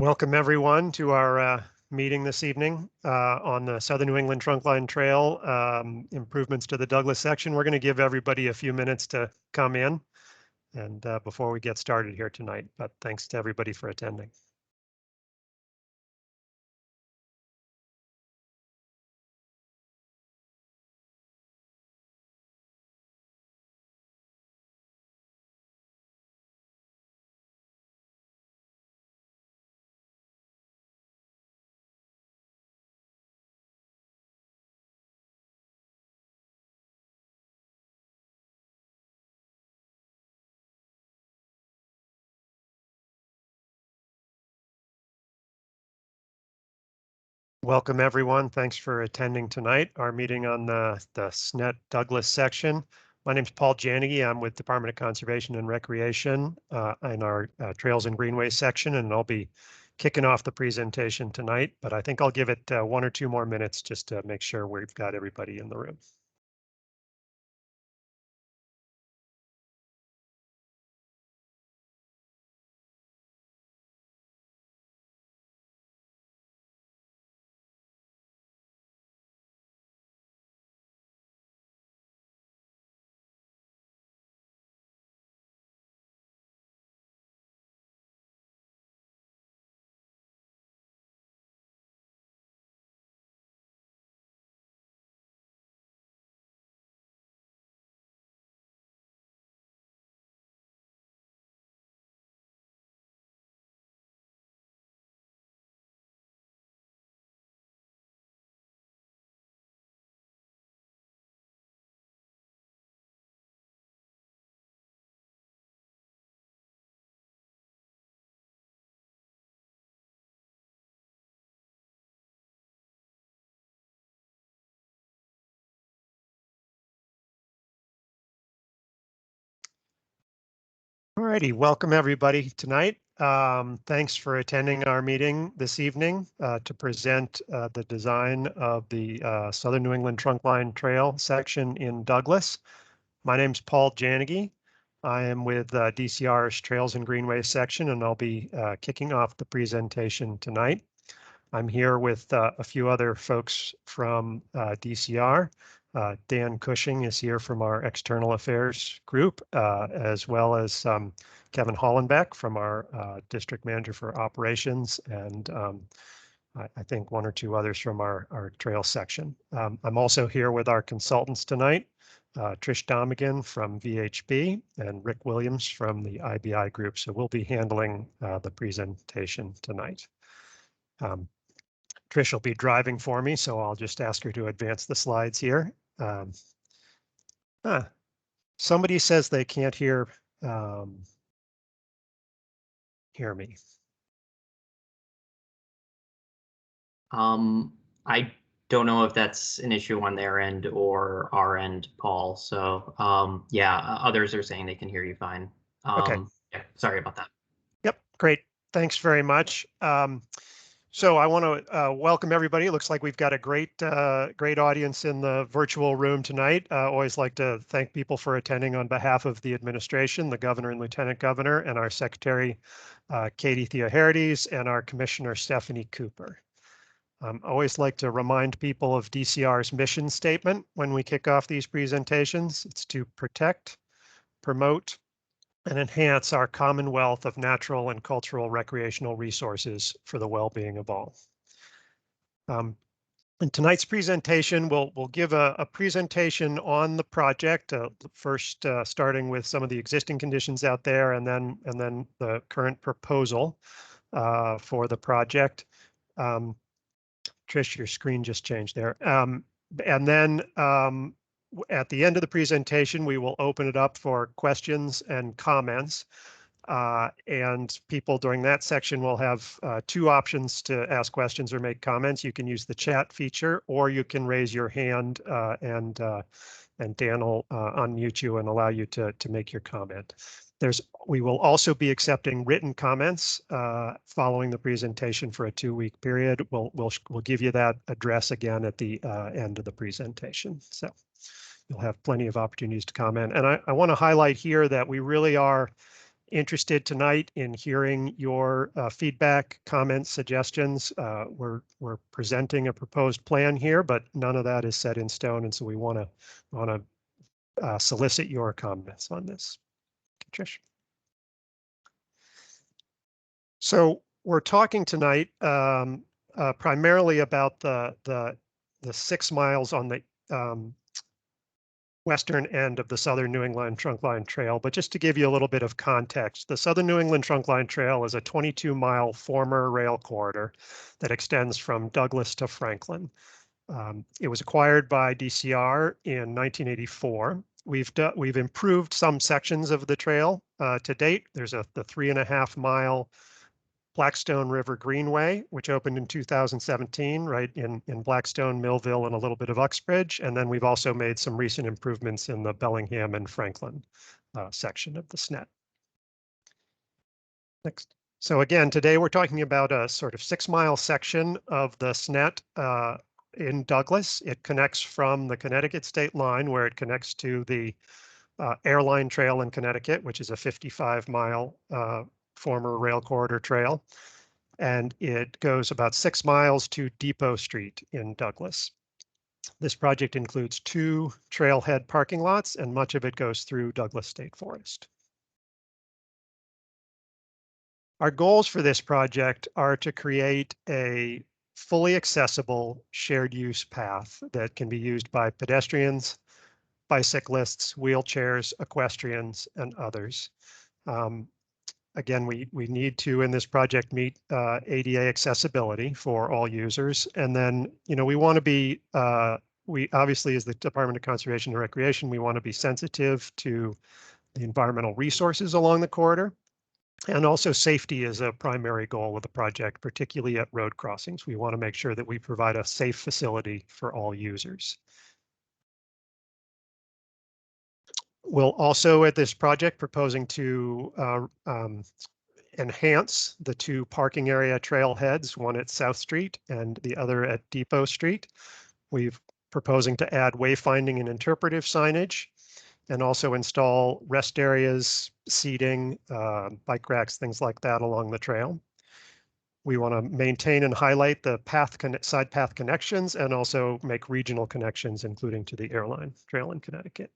Welcome everyone to our meeting this evening on the Southern New England Trunkline Trail improvements to the Douglas section. We're going to give everybody a few minutes to come in and before we get started here tonight, but thanks to everybody for attending. Welcome everyone. Thanks for attending tonight. Our meeting on the SNETT Douglas section. My name is Paul Janegy. I'm with Department of Conservation and Recreation in our Trails and Greenways section, and I'll be kicking off the presentation tonight, but I think I'll give it 1 or 2 more minutes just to make sure we've got everybody in the room. Alrighty, welcome everybody tonight. Thanks for attending our meeting this evening to present the design of the Southern New England Trunkline Trail section in Douglas. My name's Paul Janegy. I am with DCR's Trails and Greenways section, and I'll be kicking off the presentation tonight. I'm here with a few other folks from DCR. Dan Cushing is here from our External Affairs group, as well as Kevin Hollenbeck from our District Manager for Operations, and I think 1 or 2 others from our trail section. I'm also here with our consultants tonight, Trish Domigan from VHB and Rick Williams from the IBI group. So we'll be handling the presentation tonight. Trish will be driving for me, so I'll just ask her to advance the slides here. Somebody says they can't hear me. I don't know if that's an issue on their end or our end, Paul. So yeah, others are saying they can hear you fine. Okay. Yeah, sorry about that. Yep, great. Thanks very much. So I want to welcome everybody. It looks like we've got a great audience in the virtual room tonight. Always like to thank people for attending on behalf of the administration, the governor and lieutenant governor, and our secretary, Katie Theoharides, and our commissioner, Stephanie Cooper. I always like to remind people of DCR's mission statement when we kick off these presentations. It's to protect, promote, and enhance our commonwealth of natural and cultural recreational resources for the well-being of all. In tonight's presentation, we'll give a presentation on the project, first starting with some of the existing conditions out there, and then the current proposal for the project. Trish, your screen just changed there. And then at the end of the presentation, we will open it up for questions and comments. And people during that section will have 2 options to ask questions or make comments. You can use the chat feature, or you can raise your hand and Dan will unmute you and allow you to make your comment. We will also be accepting written comments following the presentation for a 2-week period. We'll give you that address again at the end of the presentation. So you'll have plenty of opportunities to comment. And I want to highlight here that we really are interested tonight in hearing your feedback, comments, suggestions. We're presenting a proposed plan here, but none of that is set in stone, and so we want to solicit your comments on this. Trish. So we're talking tonight primarily about the 6 miles on the western end of the Southern New England Trunkline Trail. But just to give you a little bit of context, the Southern New England Trunkline Trail is a 22-mile former rail corridor that extends from Douglas to Franklin. It was acquired by DCR in 1984. We've improved some sections of the trail to date. There's the 3.5-mile Blackstone River Greenway, which opened in 2017, right in Blackstone, Millville, and a little bit of Uxbridge. And then we've also made some recent improvements in the Bellingham and Franklin section of the SNETT. Next. So again, today we're talking about a sort of 6-mile section of the SNETT in Douglas. It connects from the Connecticut state line, where it connects to the Airline Trail in Connecticut, which is a 55-mile former rail corridor trail, and it goes about 6 miles to Depot Street in Douglas. This project includes 2 trailhead parking lots, and much of it goes through Douglas State Forest. Our goals for this project are to create a fully accessible shared use path that can be used by pedestrians, bicyclists, wheelchairs, equestrians, and others. Again, we need to, in this project, meet ADA accessibility for all users. And then, we want to be, we obviously, as the Department of Conservation and Recreation, we want to be sensitive to the environmental resources along the corridor. And also safety is a primary goal of the project, particularly at road crossings. We want to make sure that we provide a safe facility for all users. We'll also, at this project, proposing to enhance the 2 parking area trailheads, one at South Street and the other at Depot Street. We're proposing to add wayfinding and interpretive signage, and also install rest areas, seating, bike racks, things like that along the trail. We want to maintain and highlight the side path connections, and also make regional connections, including to the Airline Trail in Connecticut.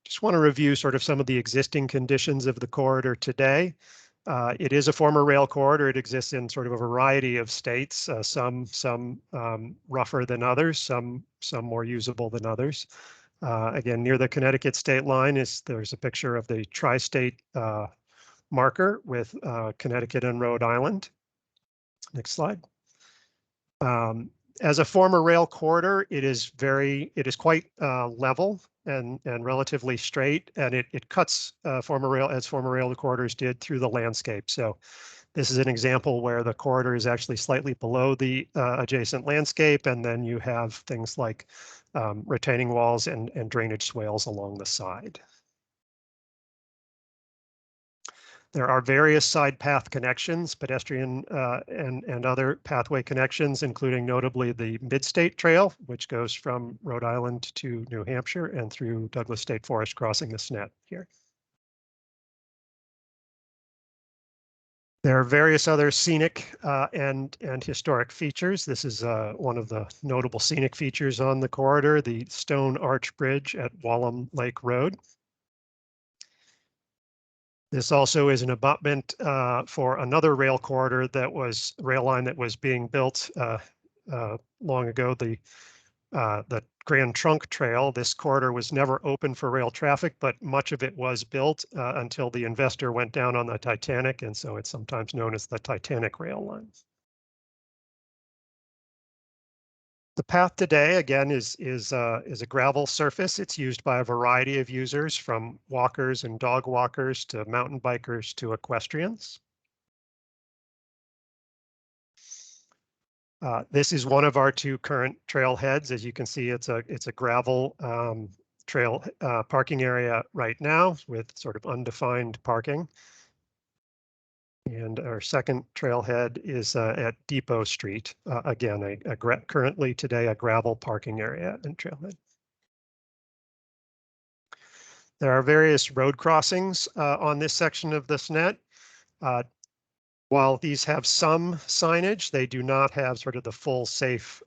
Just want to review sort of some of the existing conditions of the corridor today. It is a former rail corridor. It exists in sort of a variety of states, some rougher than others, some more usable than others. Again, near the Connecticut state line there's a picture of the tri-state marker with Connecticut and Rhode Island. Next slide. As a former rail corridor, it is quite level and relatively straight, and it cuts former rail corridors did through the landscape. So this is an example where the corridor is actually slightly below the adjacent landscape, and then you have things like retaining walls and drainage swales along the side. There are various side path connections, pedestrian and other pathway connections, including notably the Mid-State Trail, which goes from Rhode Island to New Hampshire and through Douglas State Forest, crossing the SNETT here. There are various other scenic and historic features. This is one of the notable scenic features on the corridor, the Stone Arch Bridge at Walham Lake Road. This also is an abutment for another rail corridor rail line that was being built long ago, the Grand Trunk Trail. This corridor was never open for rail traffic, but much of it was built until the investor went down on the Titanic, and so it's sometimes known as the Titanic Rail Line. The path today, again, is a gravel surface. It's used by a variety of users, from walkers and dog walkers to mountain bikers to equestrians. This is one of our 2 current trailheads. As you can see, it's a gravel trail parking area right now with sort of undefined parking. And our second trailhead is at Depot Street. Again, currently today a gravel parking area and trailhead. There are various road crossings on this section of the SNETT. While these have some signage, they do not have sort of the full safe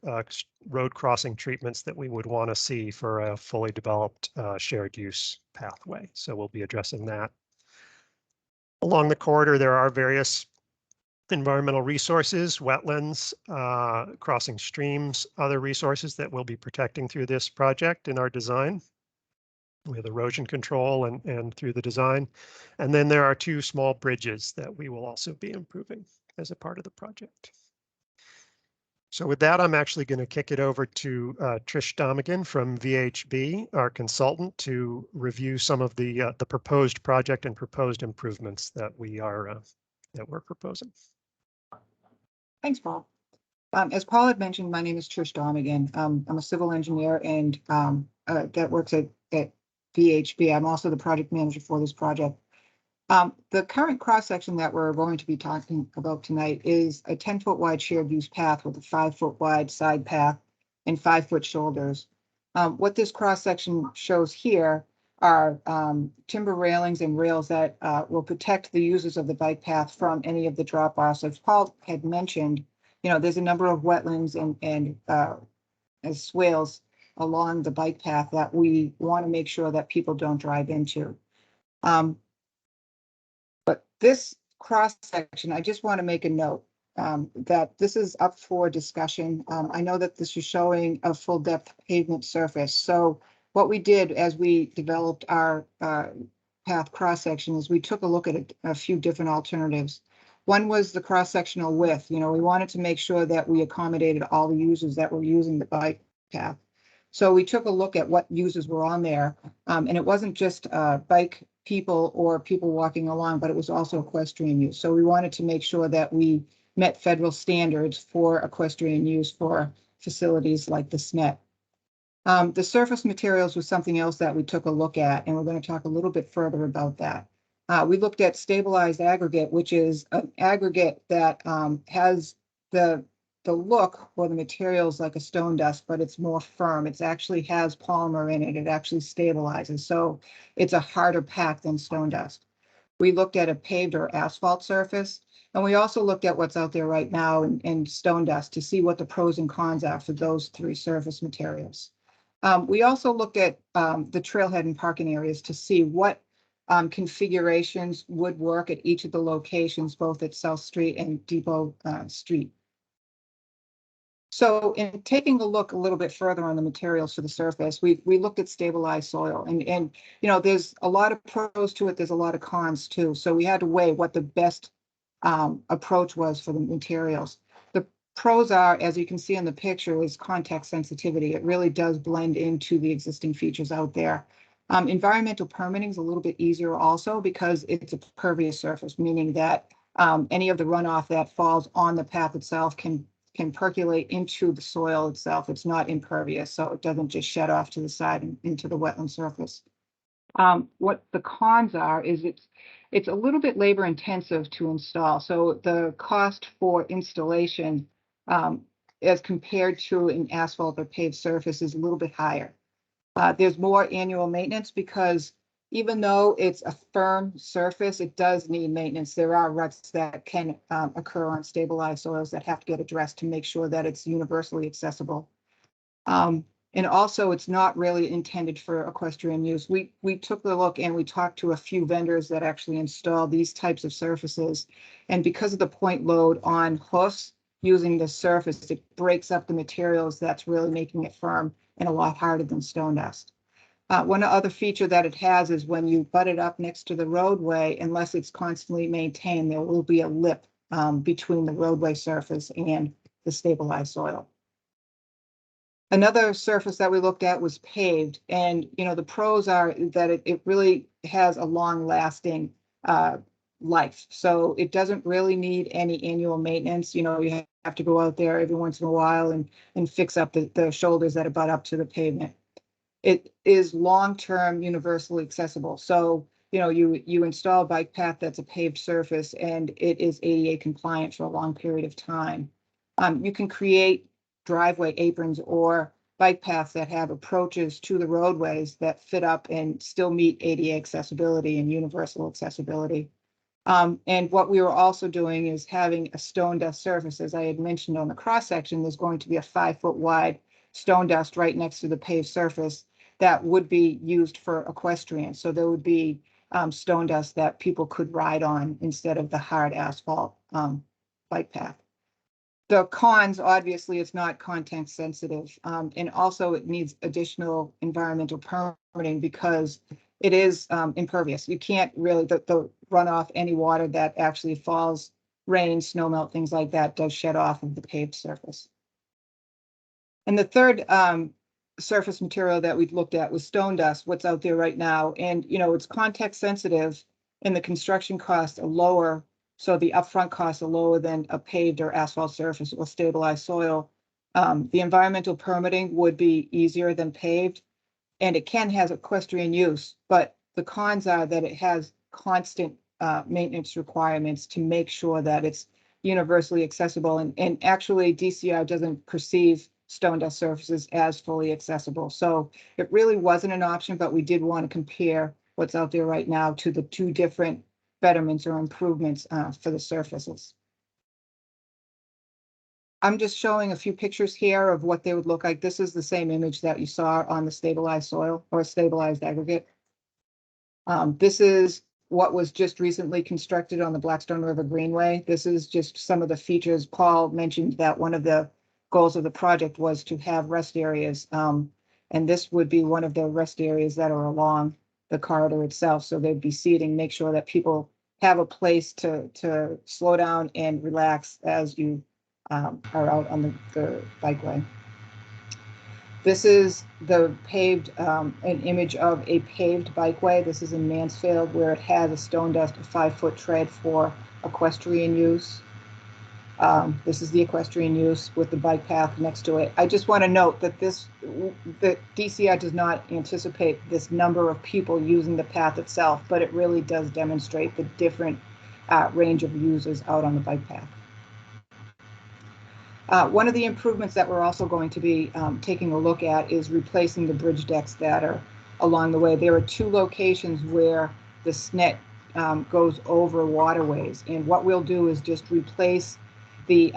road crossing treatments that we would want to see for a fully developed shared use pathway. So we'll be addressing that. Along the corridor, there are various environmental resources, wetlands, crossing streams, other resources that we'll be protecting through this project in our design with erosion control and through the design. And then there are two small bridges that we will also be improving as a part of the project. So with that, I'm actually going to kick it over to Trish Domigan from VHB, our consultant, to review some of the proposed project and proposed improvements that we're proposing. Thanks, Paul. As Paul had mentioned, my name is Trish Domigan. I'm a civil engineer and that works at VHB. I'm also the project manager for this project. The current cross-section that we're going to be talking about tonight is a 10-foot wide shared use path with a 5-foot wide side path and 5-foot shoulders. What this cross-section shows here are timber railings and rails that will protect the users of the bike path from any of the drop-offs. As Paul had mentioned, there's a number of wetlands and swales along the bike path that we want to make sure that people don't drive into. But this cross section, I just want to make a note that this is up for discussion. I know that this is showing a full depth pavement surface. So what we did as we developed our path cross section is we took a look at a few different alternatives. One was the cross sectional width. We wanted to make sure that we accommodated all the users that were using the bike path. So we took a look at what users were on there, and it wasn't just bike people or people walking along, but it was also equestrian use. So we wanted to make sure that we met federal standards for equestrian use for facilities like the SNETT. The surface materials was something else that we took a look at, and we're going to talk a little bit further about that. We looked at stabilized aggregate, which is an aggregate that has the look or the materials like a stone dust, but it's more firm. It actually has polymer in it. It actually stabilizes. So it's a harder pack than stone dust. We looked at a paved or asphalt surface, and we also looked at what's out there right now in stone dust to see what the pros and cons are for those three surface materials. We also looked at the trailhead and parking areas to see what configurations would work at each of the locations, both at South Street and Depot Street. So in taking a look a little bit further on the materials for the surface, we looked at stabilized soil and there's a lot of pros to it. There's a lot of cons too. So we had to weigh what the best approach was for the materials. The pros are, as you can see in the picture, is context sensitivity. It really does blend into the existing features out there. Environmental permitting is a little bit easier also because it's a pervious surface, meaning that any of the runoff that falls on the path itself can percolate into the soil itself. It's not impervious, so it doesn't just shed off to the side and into the wetland surface. What the cons are is it's a little bit labor intensive to install. So the cost for installation as compared to an asphalt or paved surface is a little bit higher. There's more annual maintenance because even though it's a firm surface, it does need maintenance. There are ruts that can occur on stabilized soils that have to get addressed to make sure that it's universally accessible. And also, it's not really intended for equestrian use. We took a look and we talked to a few vendors that actually install these types of surfaces. And because of the point load on hoofs using the surface, it breaks up the materials that's really making it firm and a lot harder than stone dust. One other feature that it has is when you butt it up next to the roadway, unless it's constantly maintained, there will be a lip between the roadway surface and the stabilized soil. Another surface that we looked at was paved, and the pros are that it really has a long-lasting life. So it doesn't really need any annual maintenance. You have to go out there every once in a while and fix up the shoulders that butt up to the pavement. It is long-term universally accessible. So, you install a bike path that's a paved surface and it is ADA compliant for a long period of time. You can create driveway aprons or bike paths that have approaches to the roadways that fit up and still meet ADA accessibility and universal accessibility. And what we were also doing is having a stone dust surface. As I had mentioned on the cross section, there's going to be a 5-foot wide stone dust right next to the paved surface that would be used for equestrians. So there would be stone dust that people could ride on instead of the hard asphalt bike path. The cons, obviously, it's not context sensitive, and also it needs additional environmental permitting because it is impervious. You can't really, the runoff, any water that actually falls, rain, snow melt, things like that does shed off of the paved surface. And the third surface material that we looked at was stone dust, what's out there right now. And, you know, it's context sensitive and the construction costs are lower. So the upfront costs are lower than a paved or asphalt surface or stabilized soil. The environmental permitting would be easier than paved, and it has equestrian use, but the cons are that it has constant maintenance requirements to make sure that it's universally accessible. And actually DCR doesn't perceive stone dust surfaces as fully accessible. So it really wasn't an option, but we did want to compare what's out there right now to the two different betterments or improvements for the surfaces. I'm just showing a few pictures here of what they would look like. This is the same image that you saw on the stabilized soil or stabilized aggregate. This is what was just recently constructed on the Blackstone River Greenway. This is just some of the features. Paul mentioned that one of the goals of the project was to have rest areas. And this would be one of the rest areas that are along the corridor itself. So they'd be seating, make sure that people have a place to slow down and relax as you are out on the bikeway. This is the paved, an image of a paved bikeway. This is in Mansfield where it has a stone dust 5-foot tread for equestrian use. This is the equestrian use with the bike path next to it. I just want to note that that DCR does not anticipate this number of people using the path itself, but it really does demonstrate the different range of users out on the bike path. One of the improvements that we're also going to be taking a look at is replacing the bridge decks that are along the way. There are 2 locations where the SNETT goes over waterways, and what we'll do is just replace the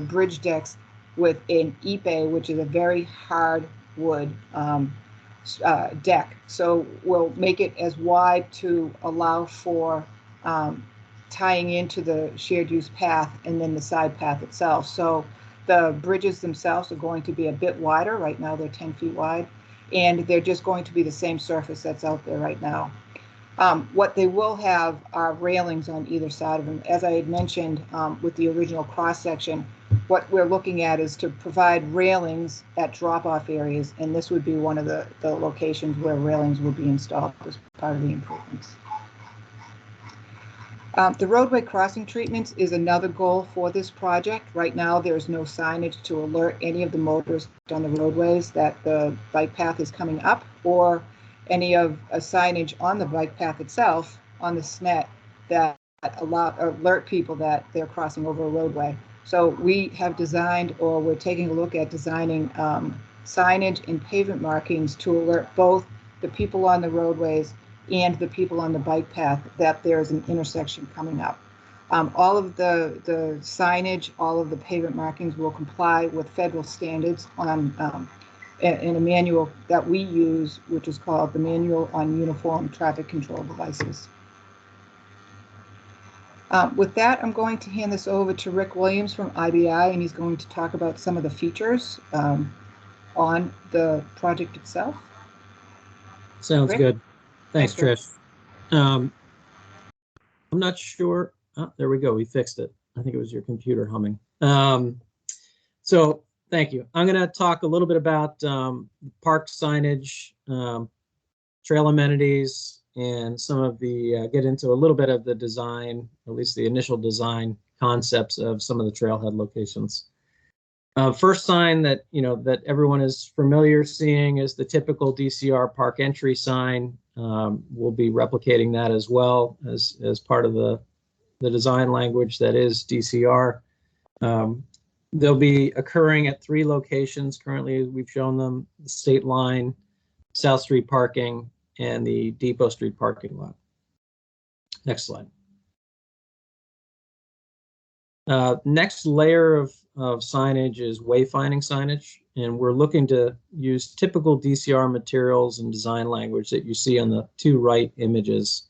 bridge decks with an ipe, which is a very hard wood deck. So we'll make it as wide to allow for tying into the shared use path and then the side path itself. So the bridges themselves are going to be a bit wider. Right now they're 10 feet wide, and they're just going to be the same surface that's out there right now. What they will have are railings on either side of them. As I had mentioned with the original cross section, what we're looking at is to provide railings at drop-off areas, and this would be one of the locations where railings will be installed as part of the improvements. The roadway crossing treatments is another goal for this project. Right now, there's no signage to alert any of the motorists on the roadways that the bike path is coming up, or any of a signage on the bike path itself on the SNETT that alert people that they're crossing over a roadway. So we have designed, or we're taking a look at designing signage and pavement markings to alert both the people on the roadways and the people on the bike path that there's an intersection coming up. All of the signage, all of the pavement markings will comply with federal standards on in a manual that we use, which is called the Manual on Uniform Traffic Control Devices. With that, I'm going to hand this over to Rick Williams from IBI, and he's going to talk about some of the features on the project itself. Sounds Rick? good. Thanks, Rick. Trish. I'm not sure. Oh, there we go. We fixed it. I think it was your computer humming. So thank you. I'm going to talk a little bit about park signage, trail amenities, and some of the get into a little bit of the design, at least the initial design concepts of some of the trailhead locations. First sign that that everyone is familiar seeing is the typical DCR park entry sign. We'll be replicating that as well as part of the design language that is DCR. They'll be occurring at 3 locations. Currently, we've shown them the State Line, South Street parking, and the Depot Street parking lot. Next slide. Next layer of signage is wayfinding signage, and we're looking to use typical DCR materials and design language that you see on the 2 right images.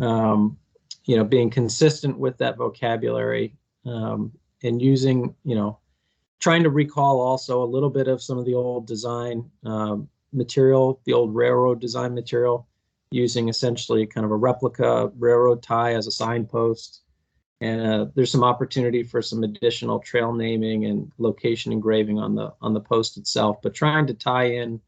You know, being consistent with that vocabulary, and using, you know, trying to recall also a little bit of some of the old design material, the old railroad design material, using essentially kind of a replica railroad tie as a signpost. And there's some opportunity for some additional trail naming and location engraving on the post itself, but trying to tie in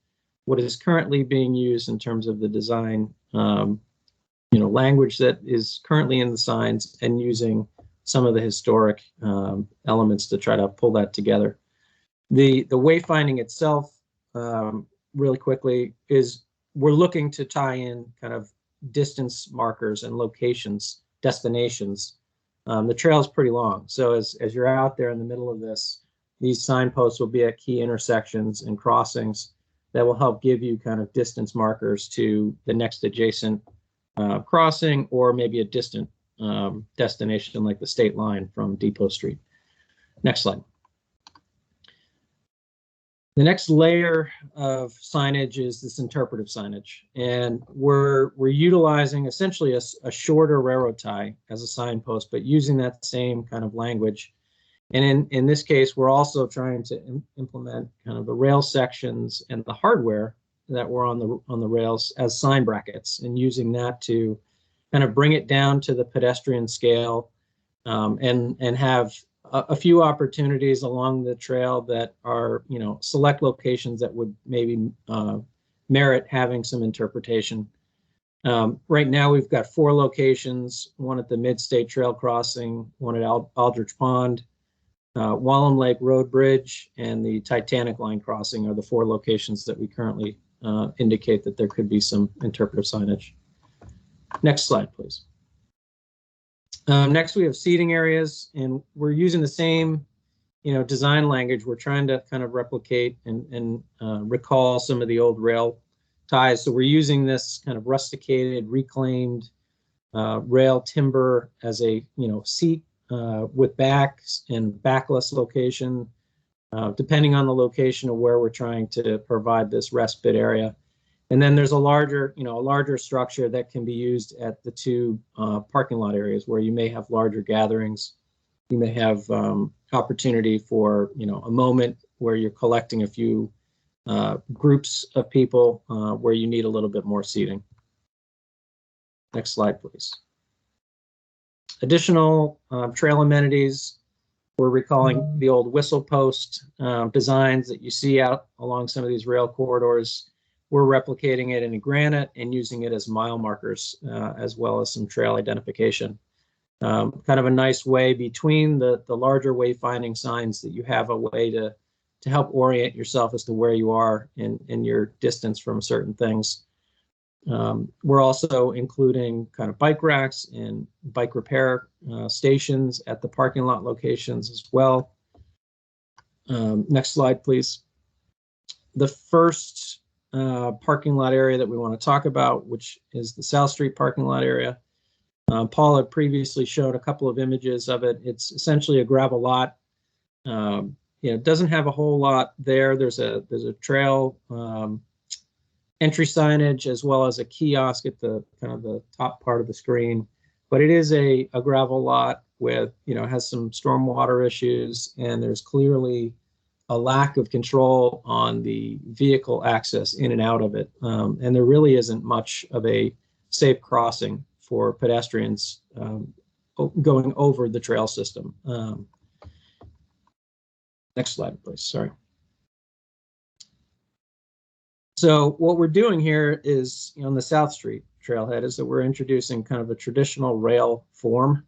what is currently being used in terms of the design, you know, language that is currently in the signs, and using some of the historic elements to try to pull that together. The wayfinding itself, really quickly, is we're looking to tie in kind of distance markers and locations, destinations. The trail is pretty long, so as you're out there in the middle of this, these signposts will be at key intersections and crossings that will help give you kind of distance markers to the next adjacent crossing, or maybe a distant destination like the State Line from Depot Street. Next slide. The next layer of signage is this interpretive signage, and we're utilizing essentially a shorter railroad tie as a signpost, but using that same kind of language. And in this case, we're also trying to implement kind of the rail sections and the hardware that were on the rails as sign brackets, and using that to kind of bring it down to the pedestrian scale, and have a few opportunities along the trail that are, you know, select locations that would maybe merit having some interpretation. Right now, we've got 4 locations: one at the Mid-State Trail Crossing, one at Aldrich Pond, Wallam Lake Road Bridge, and the Titanic Line Crossing are the 4 locations that we currently indicate that there could be some interpretive signage. Next slide, please. Next, we have seating areas, and we're using the same, you know, design language. We're trying to kind of replicate and recall some of the old rail ties. So we're using this kind of rusticated, reclaimed rail timber as a, you know, seat with backs and backless location, depending on the location of where we're trying to provide this respite area. And then there's a larger structure that can be used at the 2 parking lot areas where you may have larger gatherings. You may have opportunity for, you know, a moment where you're collecting a few groups of people where you need a little bit more seating. Next slide, please. Additional trail amenities. We're recalling the old whistle post designs that you see out along some of these rail corridors. We're replicating it in granite and using it as mile markers, as well as some trail identification. Kind of a nice way between the larger wayfinding signs that you have a way to help orient yourself as to where you are in your distance from certain things. We're also including kind of bike racks and bike repair stations at the parking lot locations as well. Next slide, please. The first parking lot area that we want to talk about, which is the South Street parking lot area. Paul had previously showed a couple of images of it. It's essentially a gravel lot. You know, it doesn't have a whole lot there. There's a trail entry signage, as well as a kiosk at the kind of the top part of the screen. But it is a gravel lot with, you know, has some stormwater issues, and there's clearly a lack of control on the vehicle access in and out of it. And there really isn't much of a safe crossing for pedestrians going over the trail system. Next slide, please. Sorry. So what we're doing here is, on the South Street trailhead, is that we're introducing kind of a traditional rail form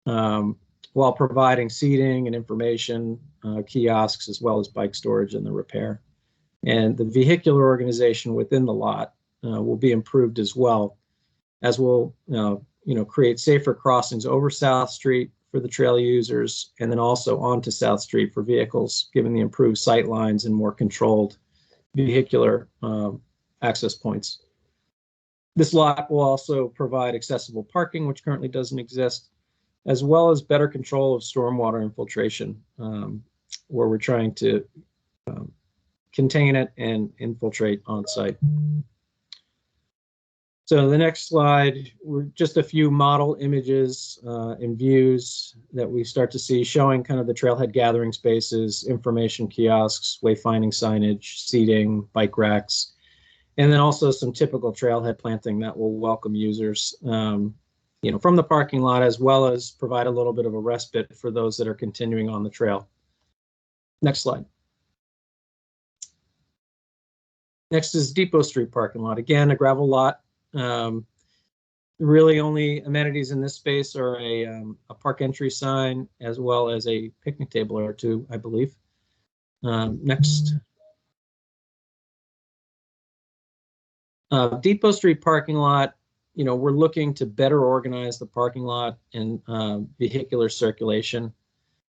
while providing seating and information, kiosks, as well as bike storage and the repair. And the vehicular organization within the lot will be improved as well, as we'll create safer crossings over South Street for the trail users, and then also onto South Street for vehicles, given the improved sight lines and more controlled vehicular access points. This lot will also provide accessible parking, which currently doesn't exist, as well as better control of stormwater infiltration, where we're trying to contain it and infiltrate on site. So the next slide, we're just a few model images and views that we start to see showing kind of the trailhead gathering spaces, information kiosks, wayfinding signage, seating, bike racks, and then also some typical trailhead planting that will welcome users from the parking lot, as well as provide a little bit of a respite for those that are continuing on the trail. Next slide. Next is Depot Street parking lot. Again, a gravel lot. Really only amenities in this space are a park entry sign, as well as a picnic table or two, I believe. Next. Depot Street parking lot, we're looking to better organize the parking lot and vehicular circulation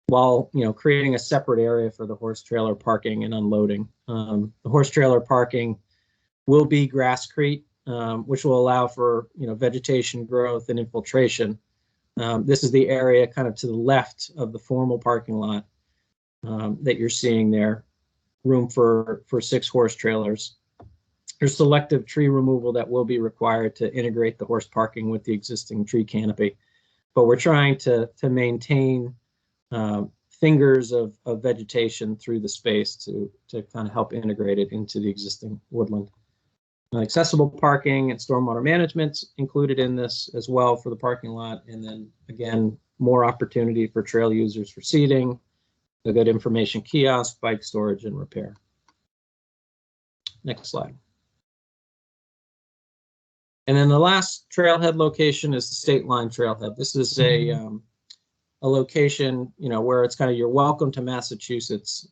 while, creating a separate area for the horse trailer parking and unloading. The horse trailer parking will be grasscrete, which will allow for, vegetation growth and infiltration. This is the area kind of to the left of the formal parking lot that you're seeing there, room for 6 horse trailers. There's selective tree removal that will be required to integrate the horse parking with the existing tree canopy, but we're trying to maintain fingers of vegetation through the space to kind of help integrate it into the existing woodland. Accessible parking and stormwater management included in this as well for the parking lot, and then again, more opportunity for trail users for seating, a good information kiosk, bike storage, and repair. Next slide. And then the last trailhead location is the State Line Trailhead. This is a location, where it's kind of you're welcome to Massachusetts.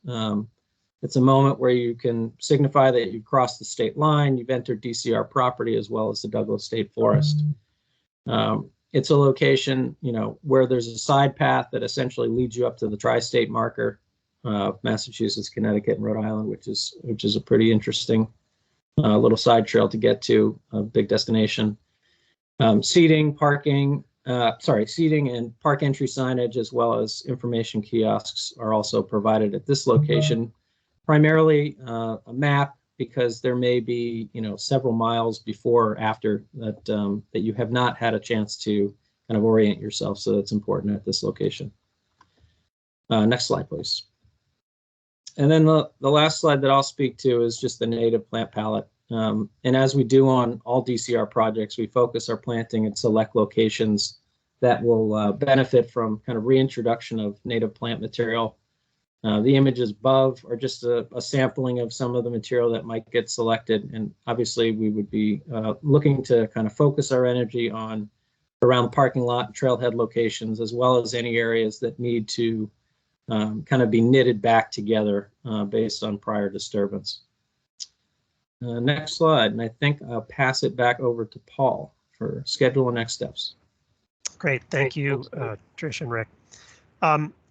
It's a moment where you can signify that you've crossed the state line, you've entered DCR property, as well as the Douglas State Forest. It's a location, where there's a side path that essentially leads you up to the tri-state marker of Massachusetts, Connecticut, and Rhode Island, which is a pretty interesting little side trail to get to, a big destination. Seating and park entry signage, as well as information kiosks, are also provided at this location. Primarily a map, because there may be, several miles before or after that you have not had a chance to kind of orient yourself. So that's important at this location. Next slide, please. And then the last slide that I'll speak to is just the native plant palette. And as we do on all DCR projects, we focus our planting at select locations that will benefit from kind of reintroduction of native plant material. The images above are just a sampling of some of the material that might get selected. And obviously we would be looking to kind of focus our energy on around the parking lot, trailhead locations, as well as any areas that need to kind of be knitted back together based on prior disturbance. Next slide, and I think I'll pass it back over to Paul for schedule and next steps. Great, thank you, Trish and Rick.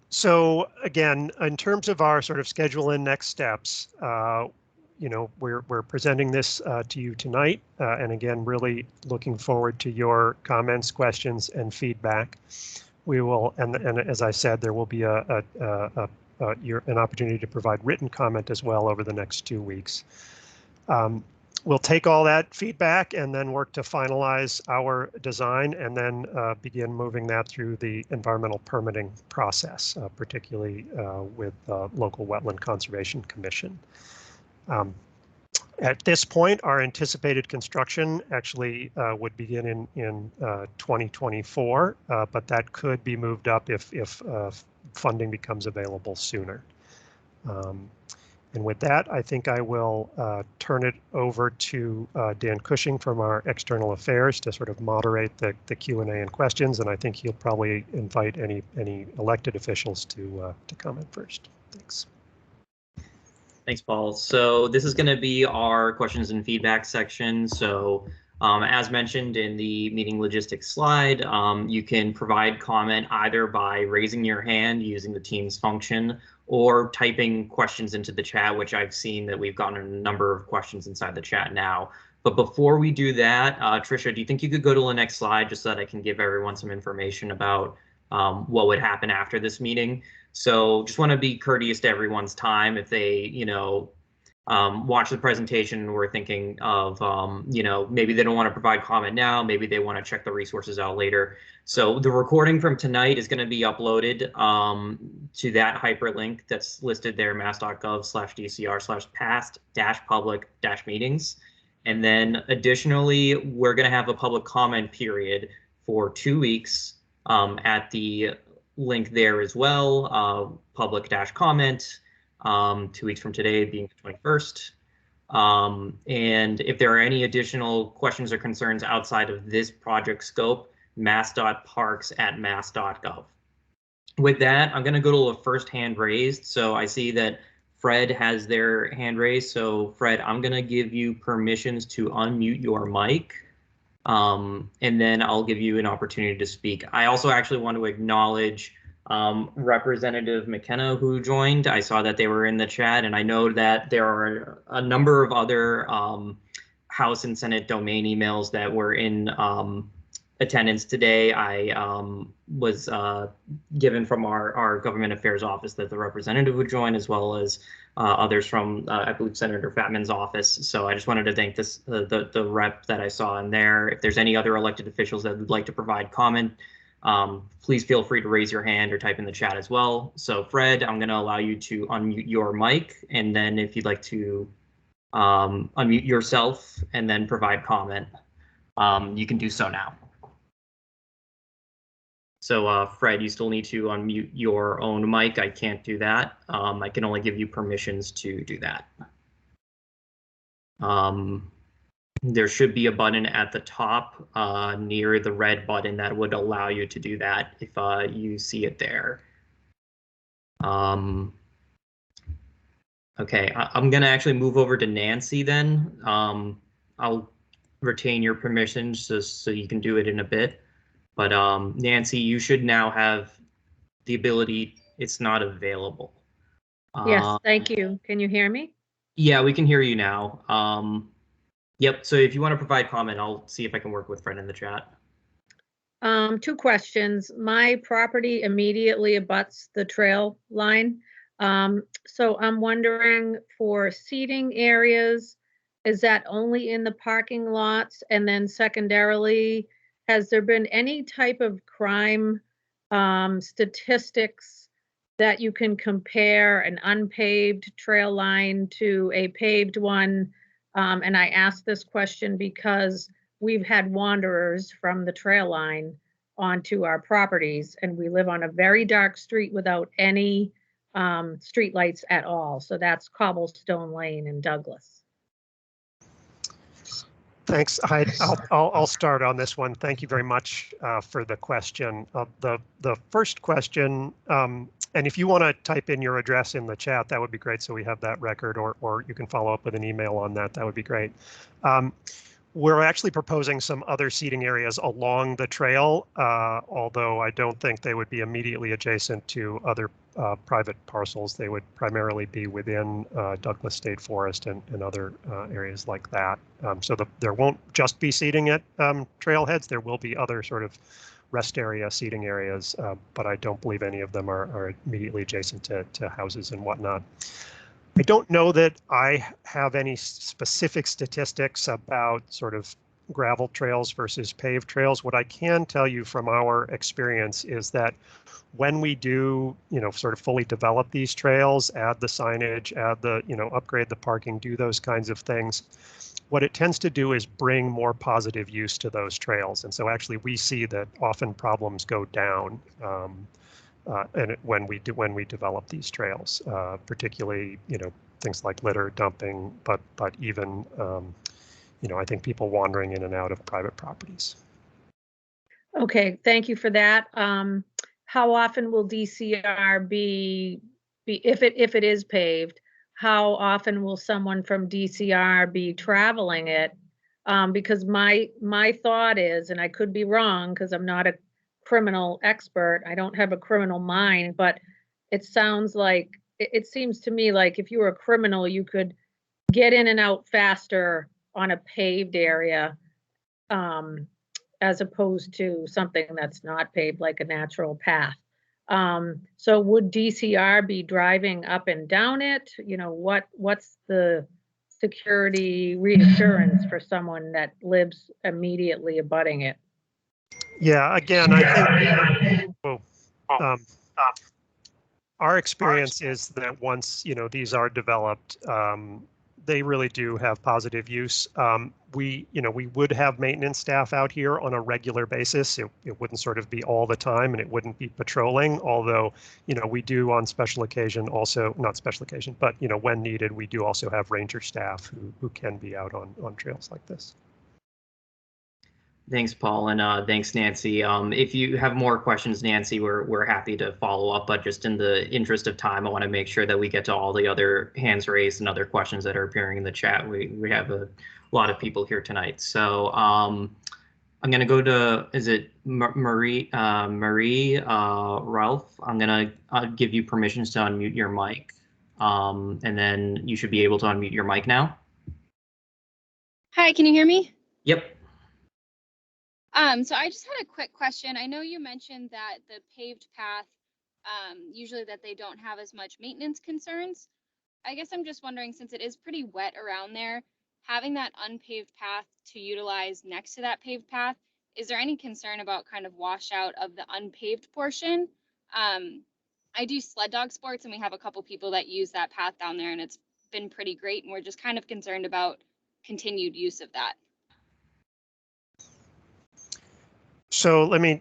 So again, in terms of our sort of schedule and next steps, we're presenting this to you tonight, and again, really looking forward to your comments, questions, and feedback. We will, and as I said, there will be an opportunity to provide written comment as well over the next 2 weeks. We'll take all that feedback and then work to finalize our design, and then begin moving that through the environmental permitting process, particularly with local Wetland Conservation Commission. At this point, our anticipated construction actually would begin in 2024, but that could be moved up if funding becomes available sooner. And with that, I think I will turn it over to Dan Cushing from our External Affairs to sort of moderate the Q&A and questions, and I think he'll probably invite any elected officials to comment first. Thanks. Thanks, Paul. So this is going to be our questions and feedback section. So As mentioned in the meeting logistics slide, you can provide comment either by raising your hand using the Teams function or typing questions into the chat, which I've seen that we've gotten a number of questions inside the chat now. But before we do that, Tricia, do you think you could go to the next slide just so that I can give everyone some information about what would happen after this meeting? So just want to be courteous to everyone's time. If they, watch the presentation and we're thinking of, maybe they don't want to provide comment now, maybe they want to check the resources out later. So the recording from tonight is going to be uploaded to that hyperlink that's listed there, mass.gov/DCR/past-public-meetings. And then additionally, we're going to have a public comment period for 2 weeks at the link there as well, public-comment. 2 weeks from today being the 21st. And if there are any additional questions or concerns outside of this project scope, mass.parks@mass.gov. With that, I'm going to go to the first hand raised. So I see that Fred has their hand raised. So Fred, I'm going to give you permissions to unmute your mic. And then I'll give you an opportunity to speak. I also actually want to acknowledge Representative McKenna who joined. I saw that they were in the chat, and I know that there are a number of other House and Senate domain emails that were in attendance today. I was given from our government affairs office that the representative would join, as well as others from, I believe, Senator Fatman's office. So I just wanted to thank the rep that I saw in there. If there's any other elected officials that would like to provide comment, please feel free to raise your hand or type in the chat as well. So Fred, I'm going to allow you to unmute your mic, and then if you'd like to unmute yourself and then provide comment, you can do so now. So Fred, you still need to unmute your own mic. I can't do that. I can only give you permissions to do that. There should be a button at the top near the red button that would allow you to do that if you see it there. Okay, I'm going to actually move over to Nancy then. I'll retain your permissions so you can do it in a bit. But Nancy, you should now have the ability. It's not available. Yes, thank you. Can you hear me? Yeah, we can hear you now. Yep, so if you want to provide comment, I'll see if I can work with Fred in the chat. 2 questions. My property immediately abuts the trail line. So I'm wondering, for seating areas, is that only in the parking lots? And then secondarily, has there been any type of crime statistics that you can compare an unpaved trail line to a paved one? And I ask this question because we've had wanderers from the trail line onto our properties, and we live on a very dark street without any street lights at all. So that's Cobblestone Lane in Douglas. Thanks. I'll start on this one. Thank you very much for the question. The first question, and if you want to type in your address in the chat, that would be great, so we have that record, or you can follow up with an email on that. That would be great. We're actually proposing some other seating areas along the trail, although I don't think they would be immediately adjacent to other private parcels. They would primarily be within Douglas State Forest and other areas like that. So there won't just be seating at trailheads. There will be other sort of rest area seating areas, but I don't believe any of them are immediately adjacent to houses and whatnot. I don't know that I have any specific statistics about sort of gravel trails versus paved trails. What I can tell you from our experience is that when we do, sort of fully develop these trails, add the signage, add the, upgrade the parking, do those kinds of things, what it tends to do is bring more positive use to those trails. And so actually we see that often problems go down when we develop these trails, particularly, things like litter dumping, but even, I think people wandering in and out of private properties. Okay, thank you for that. How often will DCR be if it is paved? How often will someone from DCR be traveling it Because my thought is, and I could be wrong because I'm not a criminal expert, I don't have a criminal mind, but it sounds like, it seems to me like if you were a criminal, you could get in and out faster on a paved area, as opposed to something that's not paved, like a natural path. So would DCR be driving up and down it? You know, what's the security reassurance for someone that lives immediately abutting it? Yeah, again, I think our experience is that once, you know, these are developed, they really do have positive use. We would have maintenance staff out here on a regular basis. It wouldn't sort of be all the time, and it wouldn't be patrolling, although, you know, we do on special occasion also, not special occasion, but, you know, when needed, we do also have ranger staff who can be out on trails like this. Thanks, Paul, and thanks, Nancy. If you have more questions, Nancy, we're happy to follow up, but just in the interest of time, I want to make sure that we get to all the other hands raised and other questions that are appearing in the chat. We have a lot of people here tonight, so I'm going to go to, is it Marie Ralph? I'm going to give you permissions to unmute your mic, and then you should be able to unmute your mic now. Hi, can you hear me? Yep. So I just had a quick question. I know you mentioned that the paved path, usually that they don't have as much maintenance concerns. I guess I'm just wondering, since it is pretty wet around there, having that unpaved path to utilize next to that paved path, is there any concern about kind of washout of the unpaved portion? I do sled dog sports, and we have a couple people that use that path down there, and it's been pretty great, and we're just kind of concerned about continued use of that. So let me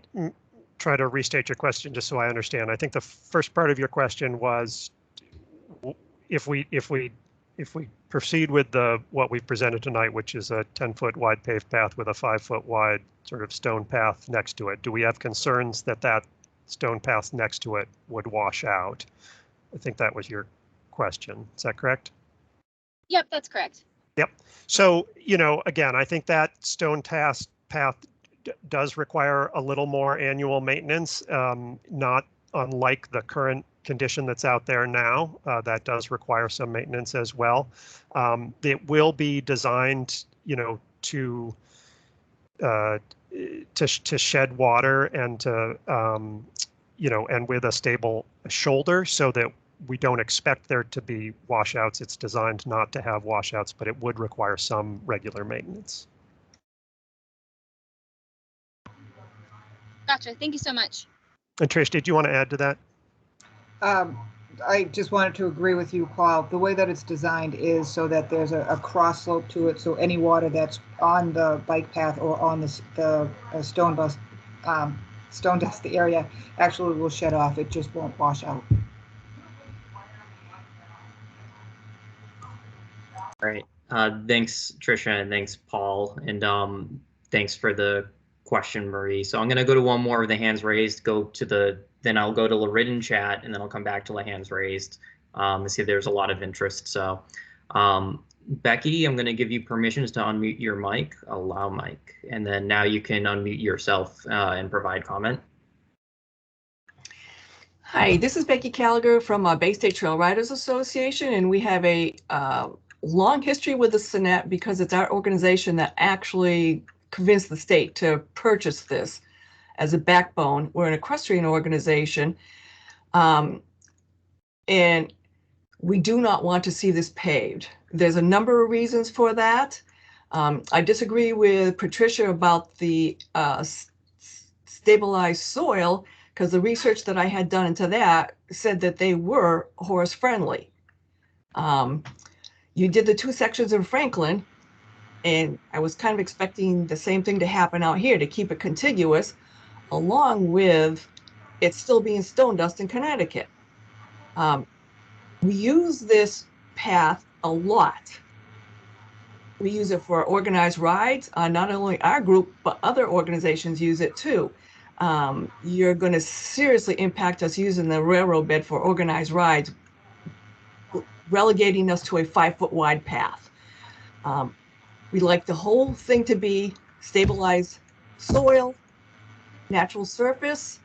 try to restate your question just so I understand. I think the first part of your question was if we proceed with what we've presented tonight, which is a 10-foot wide paved path with a 5-foot wide sort of stone path next to it, do we have concerns that that stone path next to it would wash out? I think that was your question. Is that correct? Yep, that's correct. Yep. So, you know, again, I think that stone path does require a little more annual maintenance, not unlike the current condition that's out there now. That does require some maintenance as well. It will be designed, you know, to shed water and to, you know, and with a stable shoulder so that we don't expect there to be washouts. It's designed not to have washouts, but it would require some regular maintenance. Gotcha. Thank you so much. And Trish, did you want to add to that? I just wanted to agree with you, Paul. The way that it's designed is so that there's a cross slope to it. So any water that's on the bike path or on the stone dust area actually will shed off. It just won't wash out. All right. Thanks, Trisha, and thanks, Paul, and thanks for the question, Marie. So I'm going to go to one more of the hands raised, then I'll go to the written chat, and then I'll come back to the hands raised. I see there's a lot of interest. So Becky, I'm going to give you permissions to unmute your mic, allow mic, and then now you can unmute yourself and provide comment. Hi, this is Becky Gallagher from Bay State Trail Riders Association, and we have a long history with the SNETT because it's our organization that actually convinced the state to purchase this as a backbone. We're an equestrian organization, and we do not want to see this paved. There's a number of reasons for that. I disagree with Patricia about the stabilized soil, because the research that I had done into that said that they were horse friendly. You did the 2 sections in Franklin, and I was kind of expecting the same thing to happen out here, to keep it contiguous, along with it still being stone dust in Connecticut. We use this path a lot. We use it for organized rides. Not only our group, but other organizations use it too. You're going to seriously impact us using the railroad bed for organized rides, relegating us to a 5-foot wide path. We like the whole thing to be stabilized soil, natural surface.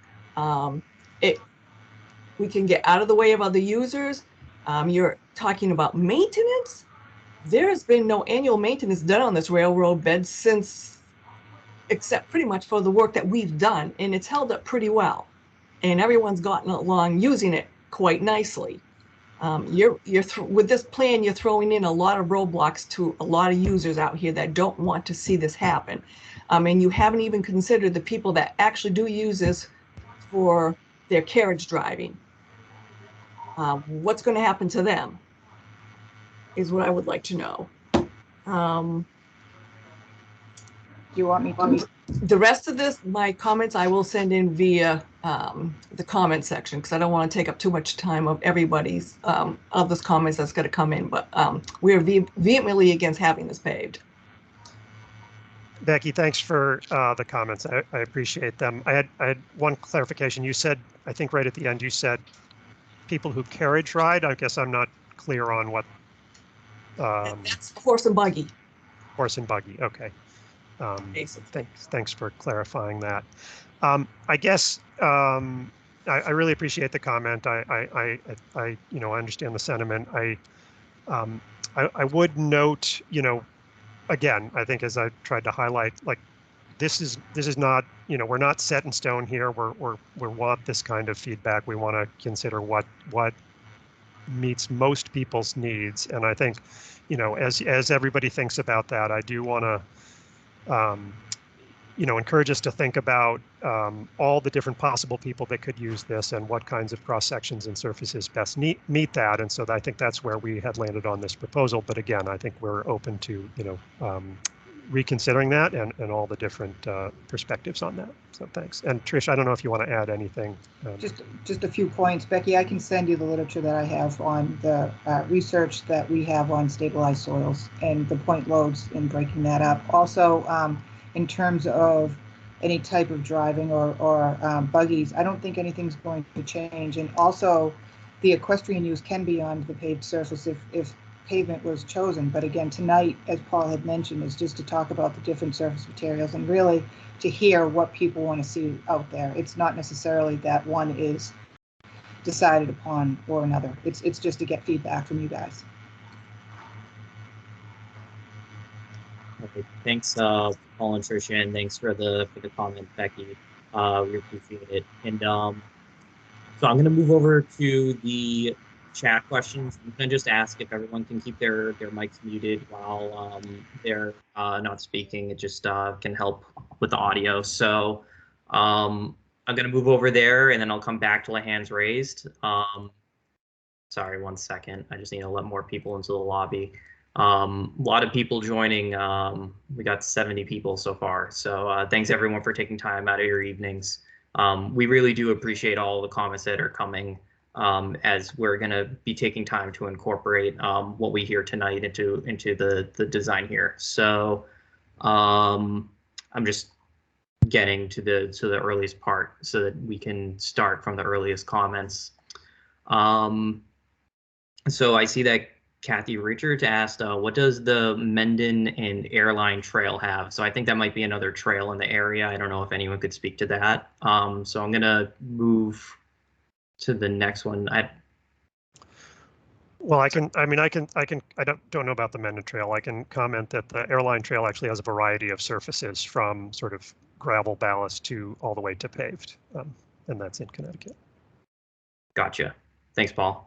We can get out of the way of other users. You're talking about maintenance. There's been no annual maintenance done on this railroad bed since, except pretty much for the work that we've done, and it's held up pretty well. And everyone's gotten along using it quite nicely. With this plan, you're throwing in a lot of roadblocks to a lot of users out here that don't want to see this happen. And you haven't even considered the people that actually do use this for their carriage driving. What's going to happen to them is what I would like to know. You want me to? The rest of this, my comments, I will send in via the comment section, because I don't want to take up too much time of everybody's of those comments that's going to come in. But we are vehemently against having this paved. Becky, thanks for the comments. I appreciate them. I had one clarification. You said, I think right at the end, you said people who carriage ride. I guess I'm not clear on what. That's horse and buggy. Horse and buggy. Okay. Thanks for clarifying that. I guess I really appreciate the comment. I understand the sentiment. I would note, again, I think as I tried to highlight, like this is not, we're not set in stone here. We want this kind of feedback. We want to consider what meets most people's needs, and I think, as everybody thinks about that, I do want to encourage us to think about all the different possible people that could use this and what kinds of cross sections and surfaces best meet that. And so I think that's where we had landed on this proposal. But again, I think we're open to reconsidering that and all the different perspectives on that. So thanks. And Trish, I don't know if you want to add anything. Just a few points, Becky. I can send you the literature that I have on the research that we have on stabilized soils and the point loads in breaking that up. Also, in terms of any type of driving or buggies, I don't think anything's going to change. And also, the equestrian use can be on the paved surface if pavement was chosen. But again, tonight, as Paul had mentioned, is just to talk about the different surface materials and really to hear what people want to see out there. It's not necessarily that one is decided upon or another. It's just to get feedback from you guys. Okay, thanks, Paul and Tricia, and thanks for the comment, Becky. We appreciate it. And so I'm going to move over to the chat questions. I'm going to just ask if everyone can keep their mics muted while they're not speaking. It just can help with the audio. So I'm going to move over there, and then I'll come back to the hands raised. Sorry, 1 second. I just need to let more people into the lobby. A lot of people joining. We got 70 people so far. So thanks everyone for taking time out of your evenings. We really do appreciate all the comments that are coming, as we're going to be taking time to incorporate what we hear tonight into the design here. So I'm just getting to the earliest part so that we can start from the earliest comments. So I see that Kathy Richards asked, what does the Mendon and Airline Trail have? So I think that might be another trail in the area. I don't know if anyone could speak to that. So I'm going to move to the next one. Well, I don't know about the Mendon Trail. I can comment that the Airline Trail actually has a variety of surfaces, from sort of gravel ballast to all the way to paved, and that's in Connecticut. Gotcha. Thanks, Paul.